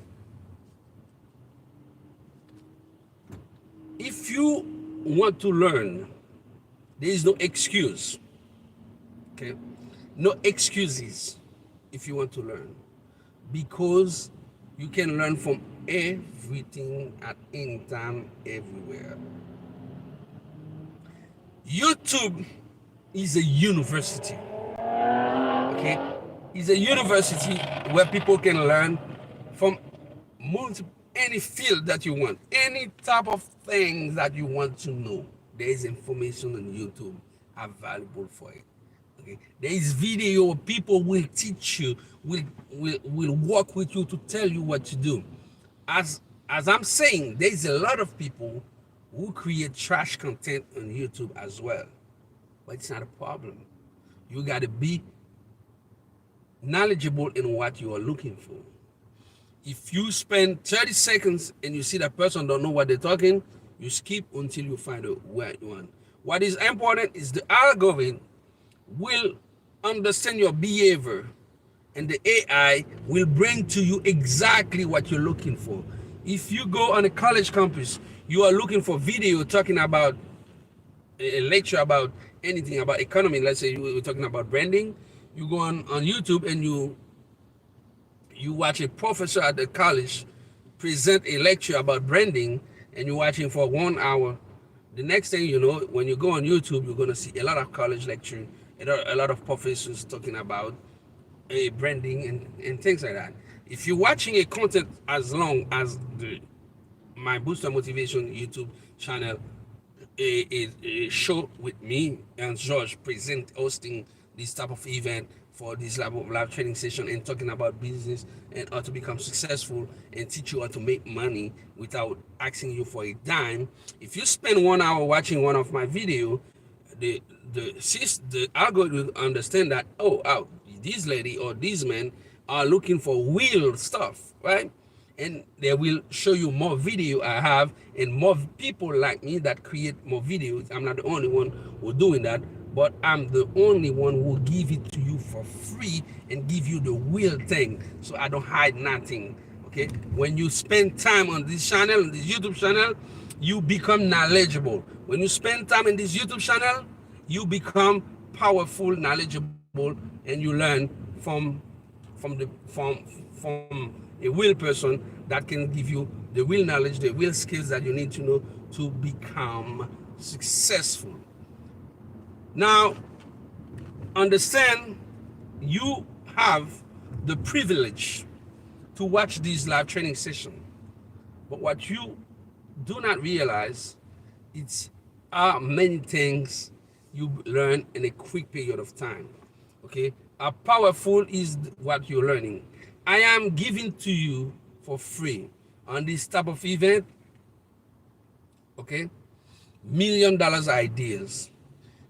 if you want to learn, there is no excuse. Okay? No excuses if you want to learn. Because you can learn from everything at any time, everywhere. YouTube is a university. Okay? It's a university where people can learn from any field that you want, any type of things that you want to know, there is information on YouTube available for it. Okay, there is video. People will teach you, will work with you to tell you what to do. As as I'm saying, there is a lot of people who create trash content on YouTube as well, but it's not a problem. You got to be knowledgeable in what you are looking for. If you spend 30 seconds and you see that person don't know what they're talking, you skip until you find the right one. What is important is the algorithm will understand your behavior, and the AI will bring to you exactly what you're looking for. If you go on a college campus, you are looking for video talking about a lecture about anything about economy. Let's say we're talking about branding. You go on YouTube and you watch a professor at the college present a lecture about branding, and you're watching for 1 hour. The next thing you know, when you go on YouTube, you're going to see a lot of college lecture, a lot of professors talking about branding and things like that. If you're watching a content as long as my Booster Motivation YouTube channel, a show with me and George present hosting this type of event for this live training session and talking about business and how to become successful and teach you how to make money without asking you for a dime. If you spend 1 hour watching one of my video, the algorithm will understand that, oh, this lady or these men are looking for real stuff, right? And they will show you more video I have and more people like me that create more videos. I'm not the only one who doing that, but I'm the only one who will give it to you for free and give you the real thing. So I don't hide nothing. Okay, when you spend time on this channel, on this YouTube channel, you become knowledgeable. When you spend time in this YouTube channel, you become powerful, knowledgeable, and you learn from a real person that can give you the real knowledge, the real skills that you need to know to become successful. Now, understand you have the privilege to watch this live training session, but what you do not realize it's many things you learn in a quick period of time. Okay, how powerful is what you're learning? I am giving to you for free on this type of event. Okay, $1 million ideas.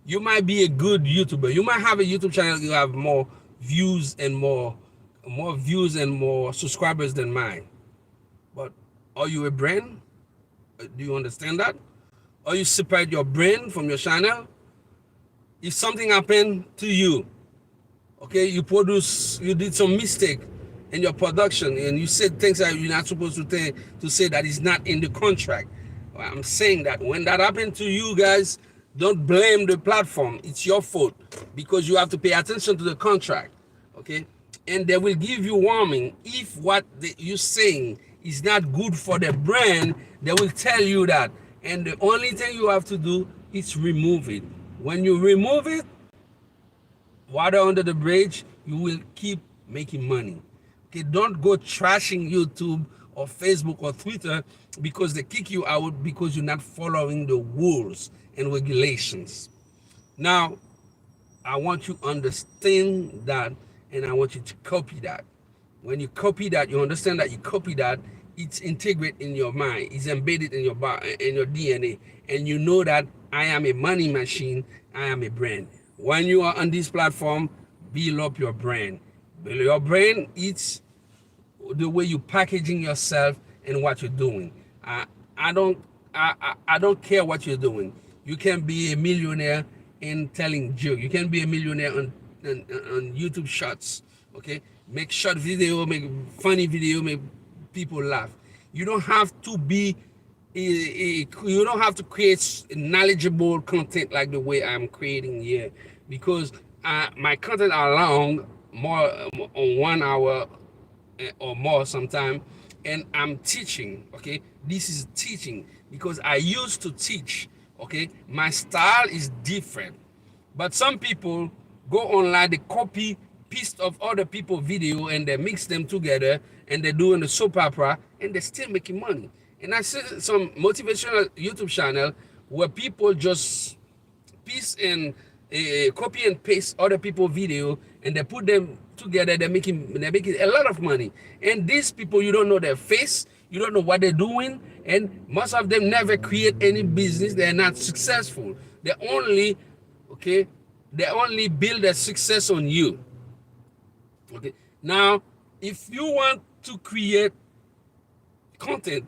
You might be a good YouTuber. You might have a YouTube channel. You have more views and more subscribers than mine. But are you a brand? Do you understand that? Or you separate your brand from your channel? If something happened to you, okay, you did some mistake in your production and you said things that you're not supposed to say that is not in the contract. Well, I'm saying that when that happened to you guys, don't blame the platform. It's your fault because you have to pay attention to the contract, okay? And they will give you warning. If what you're saying is not good for the brand, they will tell you that. And the only thing you have to do is remove it. When you remove it, water under the bridge, you will keep making money. Okay, don't go trashing YouTube or Facebook or Twitter because they kick you out because you're not following the rules and regulations. Now, I want you to understand that, and I want you to copy that. When you copy that, you understand that you copy that, it's integrated in your mind, it's embedded in your DNA, and you know that I am a money machine, I am a brand. When you are on this platform, build up your brand. Your brand, it's the way you packaging yourself and what you're doing. I don't care what you're doing. You can be a millionaire in telling jokes. You can be a millionaire on YouTube shorts. Okay, make short video, make funny video, make people laugh. You don't have to be you don't have to create knowledgeable content like the way I'm creating here, because my content are long, more on 1 hour or more sometime, and I'm teaching. Okay, this is teaching because I used to teach. Okay, my style is different, but some people go online, they copy piece of other people video and they mix them together and they're doing the soap opera, and they're still making money. And I see some motivational YouTube channel where people just piece and copy and paste other people video, and they put them together. They're making a lot of money. And these people, you don't know their face, you don't know what they're doing, and most of them never create any business. They're not successful. They only, okay, they only build their success on you. Okay, now if you want to create content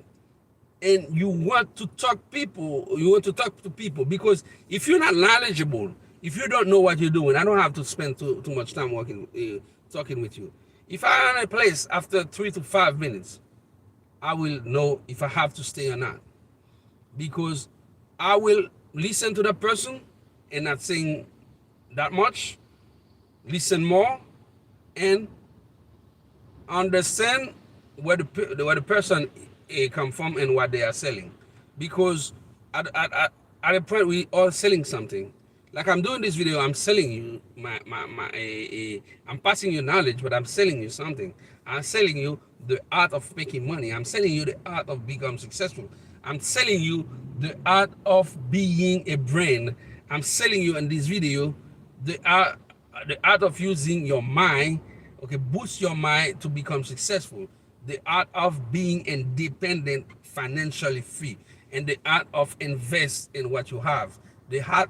and you want to talk to people, because if you're not knowledgeable, if you don't know what you're doing, I don't have to spend too much time talking with you. If I'm in a place after 3 to 5 minutes, I will know if I have to stay or not, because I will listen to the person and not saying that much, listen more, and understand where the person come from and what they are selling. Because at a point we all selling something. Like I'm doing this video, I'm selling you I'm passing you knowledge, but I'm selling you something. I'm selling you the art of making money. I'm selling you the art of becoming successful. I'm selling you the art of being a brand. I'm selling you in this video the art of using your mind, okay, boost your mind to become successful. The art of being independent, financially free, and the art of invest in what you have. The art,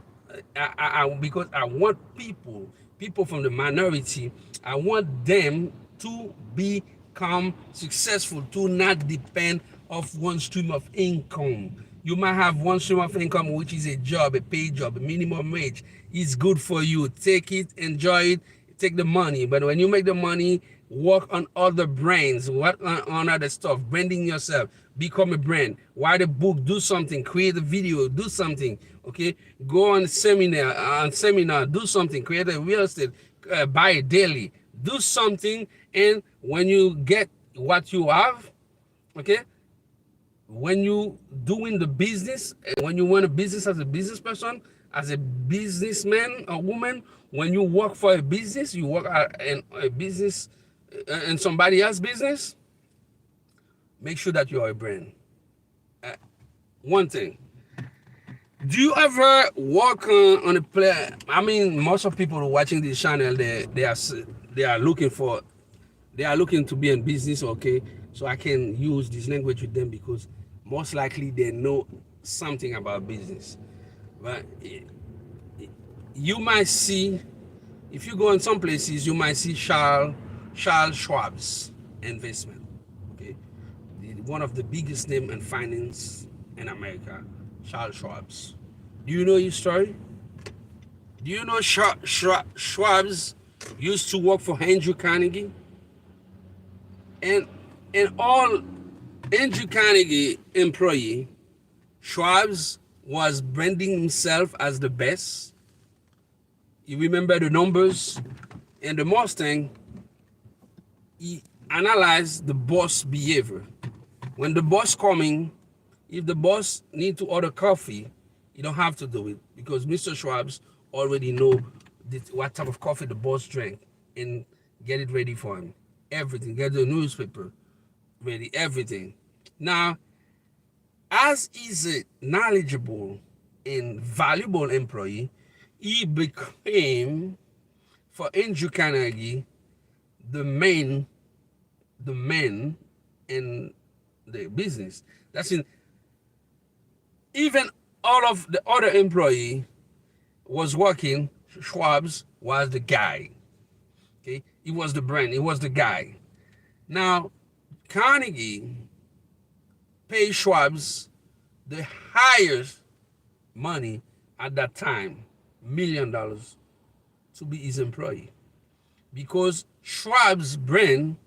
because I want people from the minority, I want them to become successful, to not depend of one stream of income. You might have one stream of income, which is a job, a paid job, a minimum wage. It's good for you. Take it, enjoy it, take the money. But when you make the money, work on other brands, work on other stuff, branding yourself, become a brand. Write a book, do something, create a video, do something. Okay, go on seminar, do something, create a real estate, buy it daily, do something. And when you get what you have, okay, when you doing the business, when you run a business as a business person, as a businessman or woman, when you work for a business, you work in a business, in somebody else's business, make sure that you are a brand. One thing, do you ever work on a play? I mean, most of people watching this channel, they are looking to be in business, okay? So I can use this language with them because most likely they know something about business. But you might see, if you go in some places, you might see Charles Schwab's investment, okay? One of the biggest name in finance in America, Charles Schwab's. Do you know his story? Do you know Schwab's used to work for Andrew Carnegie? And all Andrew Carnegie employee, Schwab's was branding himself as the best. You remember the numbers? And the most thing, he analyzed the boss behavior. When the boss coming, if the boss need to order coffee, you don't have to do it, because Mr. Schwab's already know what type of coffee the boss drank and get it ready for him. Everything, get the newspaper ready, everything. Now, as he's a knowledgeable and valuable employee, he became, for Andrew Carnegie, the man in the business. That's in, even all of the other employee was working, Schwab's was the guy. Okay, he was the brand, he was the guy. Now, Carnegie paid Schwab's the highest money at that time, $1 million, to be his employee. Because Schwab's brand,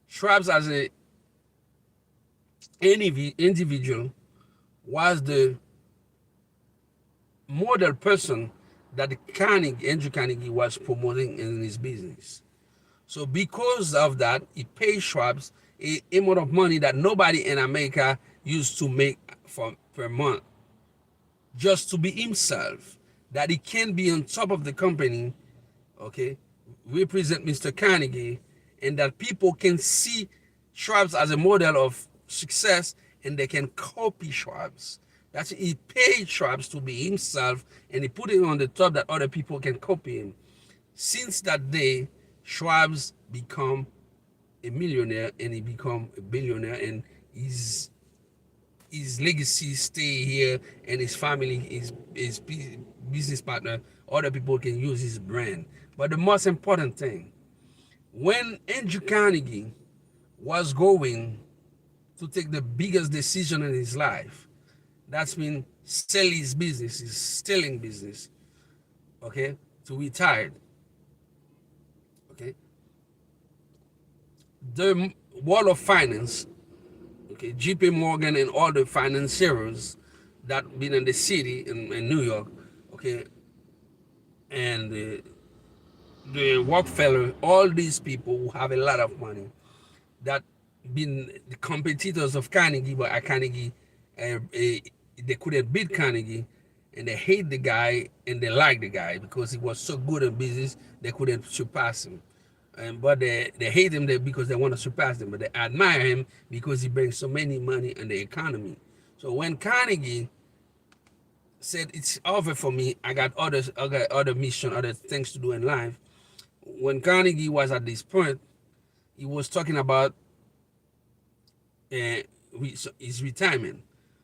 Schwab's as a individual, was the model person that Andrew Carnegie was promoting in his business. So because of that, he paid Schwab's a amount of money that nobody in America used to make per month, just to be himself, that he can be on top of the company, okay, represent Mr. Carnegie, and that people can see Schwab's as a model of success, and they can copy Schwab's. That's he paid Schwab's to be himself, and he put it on the top that other people can copy him. Since that day, Schwab's become a millionaire, and he become a billionaire, and his legacy stay here, and his family, his business partner, other people can use his brand. But the most important thing, when Andrew Carnegie was going to take the biggest decision in his life, that's been sell his business, his stealing business, okay, to retire, okay, the world of finance, okay, JP Morgan and all the financiers that been in the city in New York, okay, and the Rockefeller, all these people who have a lot of money that been the competitors of Carnegie, but at Carnegie, they couldn't beat Carnegie, and they hate the guy and they like the guy because he was so good in business they couldn't surpass him. But they hate him there because they want to surpass him, but they admire him because he brings so many money in the economy. So when Carnegie said it's over for me, I got other mission, other things to do in life. When Carnegie was at this point, he was talking about uh, his retirement.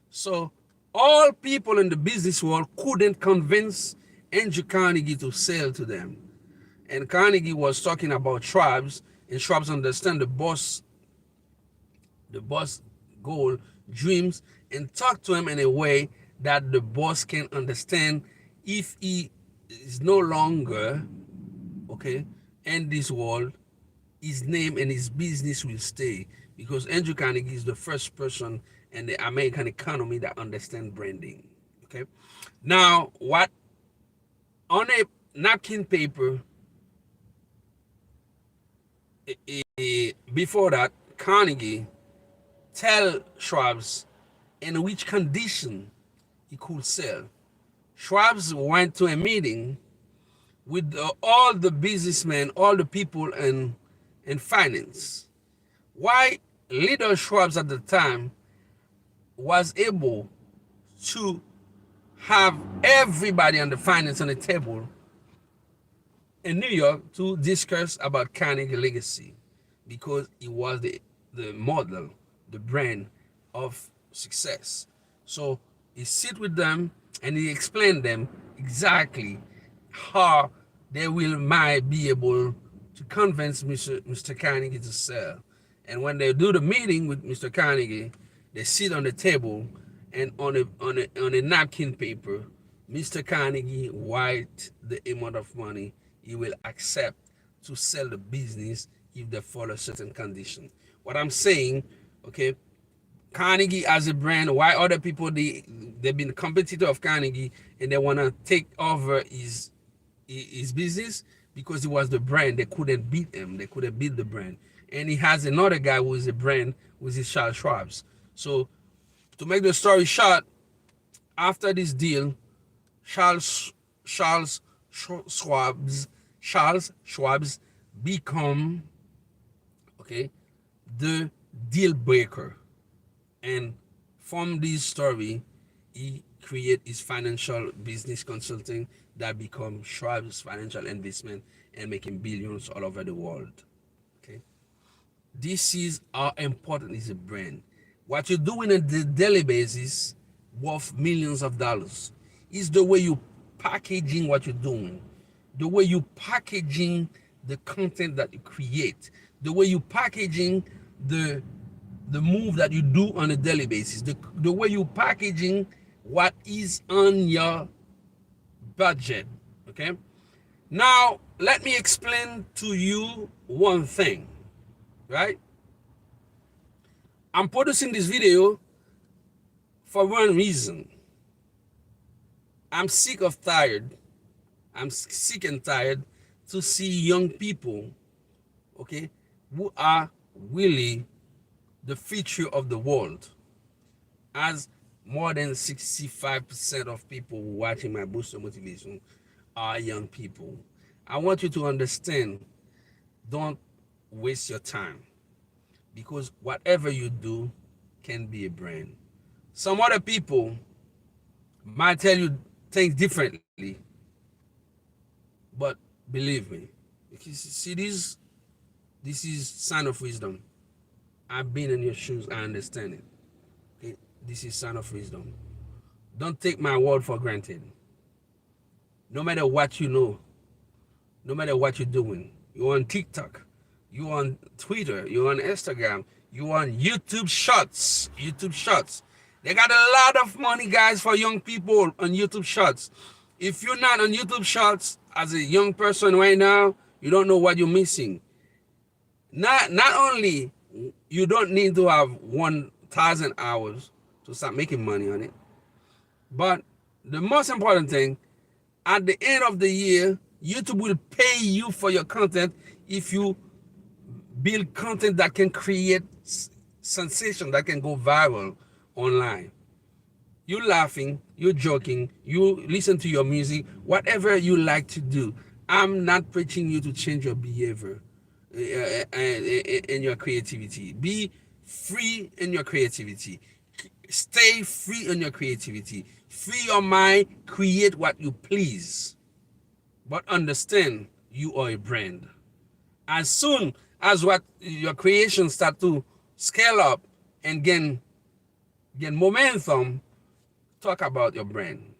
So all people in the business world couldn't convince Andrew Carnegie to sell to them. And Carnegie was talking about Schwab's, and Schwab's understand the boss goal, dreams, and talk to him in a way that the boss can understand if he is no longer, okay, in this world, his name and his business will stay, because Andrew Carnegie is the first person in the American economy that understands branding. Okay, now what on a napkin paper, before that, Carnegie tell Schwab's in which condition he could sell. Schwab's went to a meeting with all the businessmen, all the people in finance. Why little Schwab's at the time was able to have everybody on the finance on the table in New York to discuss about Carnegie legacy, because it was the model, the brand of success. So he sit with them and he explained them exactly how they will might be able to convince Mr. Carnegie to sell. And when they do the meeting with Mr. Carnegie, they sit on the table, and on a napkin paper, Mr. Carnegie write the amount of money he will accept to sell the business if they follow certain conditions. What I'm saying, okay, Carnegie as a brand, why other people they've been a competitor of Carnegie and they want to take over his business, because he was the brand. They couldn't beat him. They couldn't beat the brand. And he has another guy who is a brand, who is Charles Schwab's. So to make the story short, after this deal, Charles Charles Schwab's become, okay, the deal breaker. And from this story, he create his financial business consulting that become Schwab's financial investment and making billions all over the world. Okay, this is how important is a brand. What you're doing on the daily basis worth millions of dollars. Is the way you packaging what you're doing, the way you packaging the content that you create, the way you packaging the move that you do on a daily basis, the way you packaging what is on your budget. Okay, now let me explain to you one thing, right? I'm producing this video for one reason. I'm sick and tired to see young people, okay, who are really the future of the world. As more than 65% of people watching my booster motivation are young people. I want you to understand, don't waste your time. because whatever you do can be a brand. Some other people might tell you things differently, but believe me, see this is sign of wisdom. I've been in your shoes, I understand it. Okay? This is sign of wisdom. Don't take my word for granted. No matter what you know, no matter what you're doing, you're on TikTok, you're on Twitter, you're on Instagram, you're on YouTube Shorts. YouTube Shorts. They got a lot of money, guys, for young people on YouTube Shorts. If you're not on YouTube Shorts as a young person right now, you don't know what you're missing. Not only you don't need to have 1,000 hours to start making money on it, but the most important thing, at the end of the year, YouTube will pay you for your content if you build content that can create sensation, that can go viral online. You laughing, you joking, you listen to your music, whatever you like to do. I'm not preaching you to change your behavior and your creativity. Be free in your creativity. Stay free in your creativity. Free your mind, create what you please. But understand you are a brand. As soon as what your creation start to scale up and gain momentum, talk about your branding.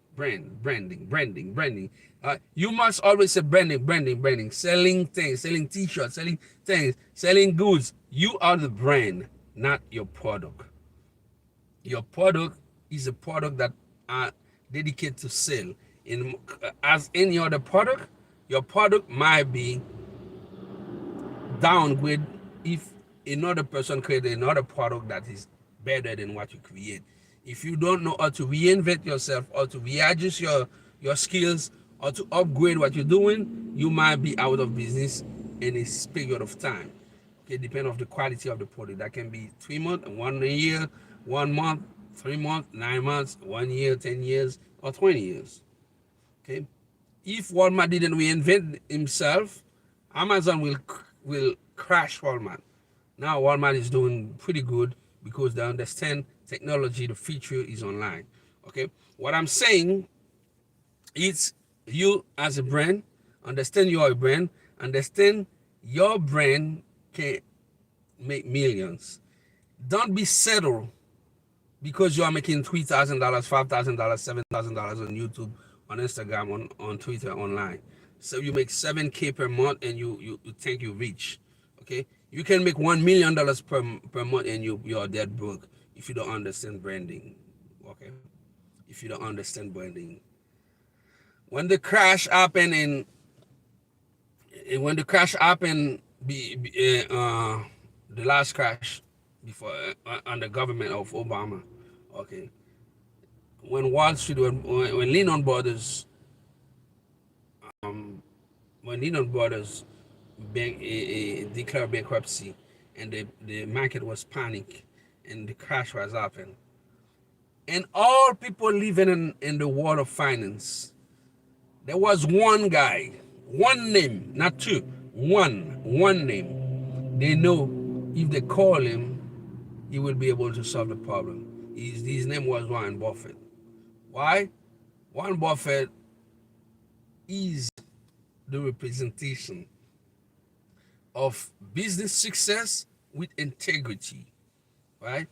You must always say branding. Selling things, selling t-shirts, selling things, selling goods. You are the brand, not your product. Your product is a product that are dedicated to sell. As any other product, your product might be downgrade if another person created another product that is better than what you create. If you don't know how to reinvent yourself or to readjust your skills or to upgrade what you're doing, you might be out of business in a period of time. Okay, depend on the quality of the product. That can be 3 months, 1 year, 1 month, 3 months, 9 months, 1 year, 10 years, or 20 years. Okay, if Walmart didn't reinvent himself, Amazon will crash Walmart. Now Walmart is doing pretty good because they understand technology, the future is online. Okay, what I'm saying is you as a brand, understand you are a brand, understand your brand can make millions. Don't be settled because you are making $3,000, $5,000, $7,000 on YouTube, on Instagram, on Twitter, online. So you make 7K per month and you think you rich. Okay? You can make $1 million per month and you're dead broke if you don't understand branding. Okay? If you don't understand branding. When the crash happened when the crash happened, the last crash before under government of Obama, okay, when Wall Street, when Lehman Brothers, um, when Lehman Brothers declared bankruptcy, and the market was panic, and the crash was happening, and all people living in the world of finance, there was one guy, one name, not two, one name. They know if they call him, he will be able to solve the problem. His name was Warren Buffett. Why? Warren Buffett is the representation of business success with integrity, right?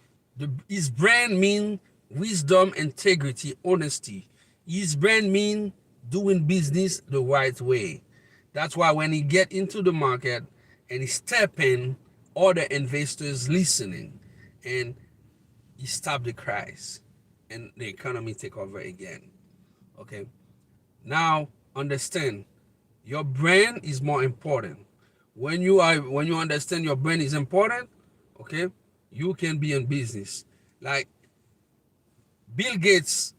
His brand mean wisdom, integrity, honesty. His brand mean doing business the right way. That's why when he get into the market and he step in, other investors listening, and he stop the crash, and the economy take over again. Okay. Now understand, your brand is more important. When you understand your brand is important, okay, you can be in business. Like Bill Gates,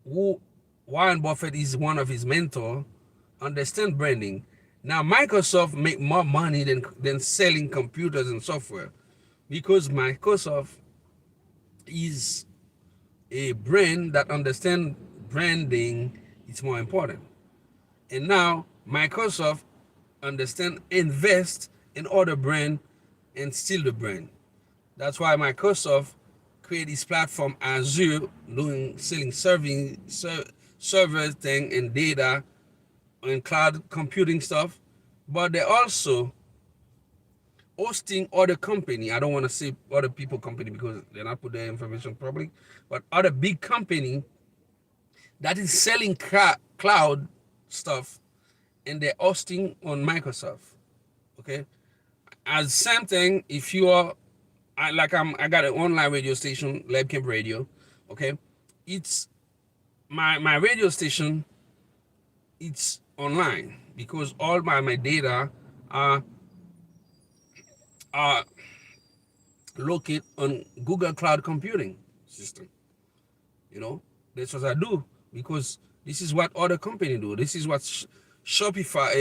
who Warren Buffett is one of his mentor, understand branding. Now Microsoft make more money than selling computers and software because Microsoft is a brand that understand branding is more important. And now Microsoft understand invest in other brand and steal the brand. That's why Microsoft create this platform Azure, doing selling server thing and data and cloud computing stuff. But they also hosting other company. I don't want to say other people company because they're not put their information public, but other big company that is selling cloud stuff and they're hosting on Microsoft. Okay, as same thing. If you are I got an online radio station, LabCamp Radio. Okay, it's my radio station. It's online because all my data are are located on Google Cloud Computing system. You know, that's what I do because this is what other company do. This is what Shopify,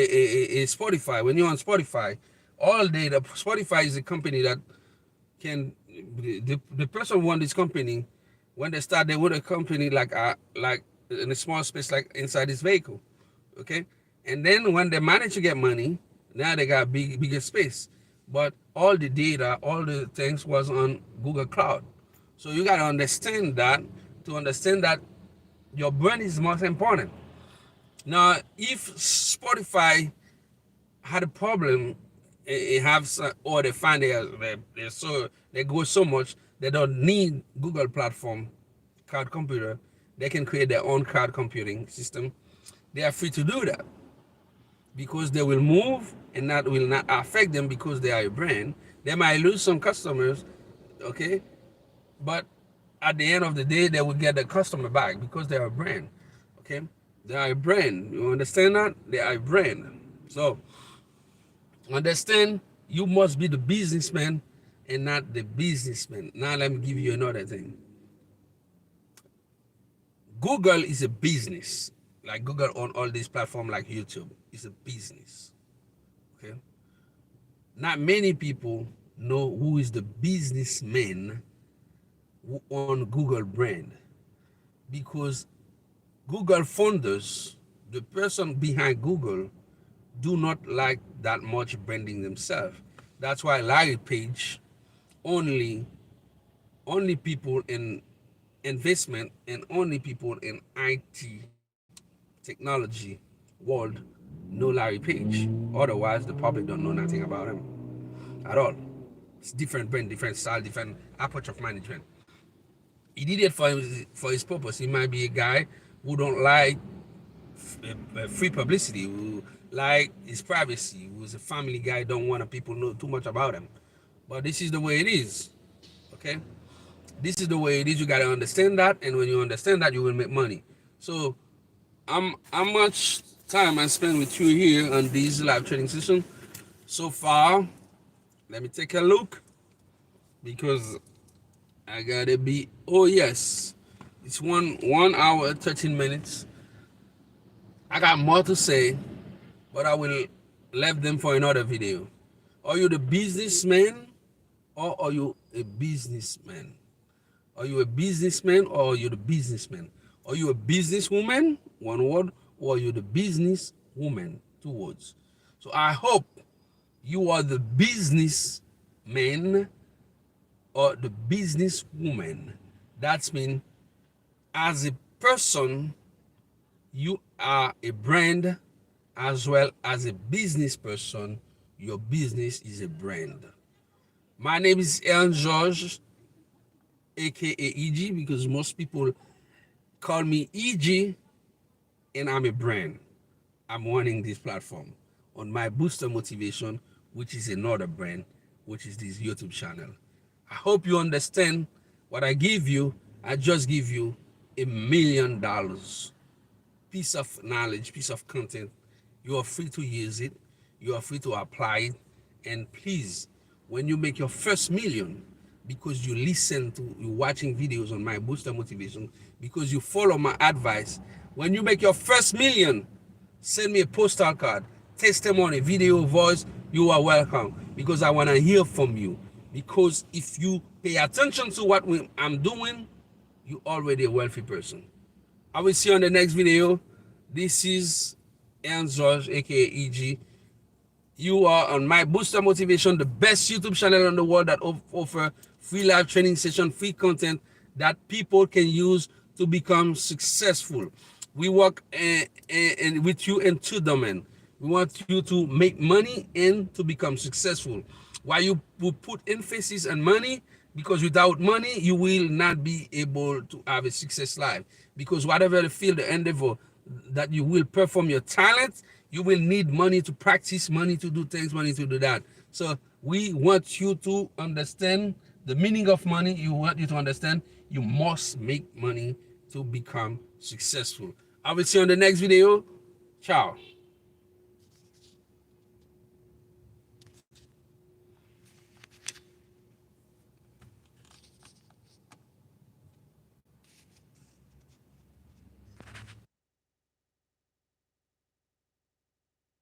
Spotify. When you're on Spotify, all day the Spotify is a company that can the person who won this company when they start they with a company like in a small space like inside this vehicle, okay, and then when they manage to get money, now they got bigger space, but all the data, all the things was on Google Cloud. So you got to understand that to understand that your brand is most important. Now, if Spotify had a problem, it have or they find they go so much they don't need Google platform cloud computer. They can create their own cloud computing system. They are free to do that because they will move and that will not affect them because they are a brand. They might lose some customers, okay, but at the end of the day, they will get the customer back because they are a brand, okay. They are a brand. You understand that? They are a brand. So understand, you must be the businessman and not the businessman. Now let me give you another thing. Google is a business. Like Google on all these platforms like YouTube is a business. Okay. Not many people know who is the businessman who on Google brand. Because Google founders, the person behind Google, do not like that much branding themselves. That's why Larry Page, only people in investment and only people in IT technology world know Larry Page. Otherwise, the public don't know nothing about him at all. It's different brand, different style, different approach of management. He did it for his purpose. He might be a guy who don't like free publicity, who like his privacy, who's a family guy, don't want people know too much about him. But this is the way it is. Okay? This is the way it is. You gotta understand that, and when you understand that, you will make money. So how much time I spent with you here on this live training session so far? Let me take a look because I gotta be. Oh yes, it's 1 hour 13 minutes. I got more to say, but I will leave them for another video. Are you the businessman or are you a businessman? Are you a businessman or are you the businessman? Are you a businesswoman, one word, or are you the businesswoman, two words? So I hope you are the businessman or the businesswoman. That's mean as a person, you are a brand as well as a business person. Your business is a brand. My name is Aaron George, aka EG, because most people call me EG, and I'm a brand. I'm running this platform on my Booster Motivation, which is another brand, which is this YouTube channel. I hope you understand what I give you. I just give you $1,000,000 piece of knowledge, piece of content. You are free to use it. You are free to apply it. And please, when you make your first million, because you listen to, you watching videos on my Booster Motivation, because you follow my advice, when you make your first million, send me a postal card, testimony, video, voice. You are welcome, because I want to hear from you. Because if you pay attention to what I'm doing, you're already a wealthy person. I will see you on the next video. This is Aaron George, aka EG. You are on My Booster Motivation, the best YouTube channel in the world that offer free live training session, free content that people can use to become successful. We work with you in two domains. We want you to make money and to become successful. Why you will put emphasis on money? Because without money, you will not be able to have a success life. Because whatever the field, the endeavor that you will perform your talent, you will need money to practice, money to do things, money to do that. So we want you to understand the meaning of money. You want you to understand you must make money to become successful. I will see you on the next video. Ciao.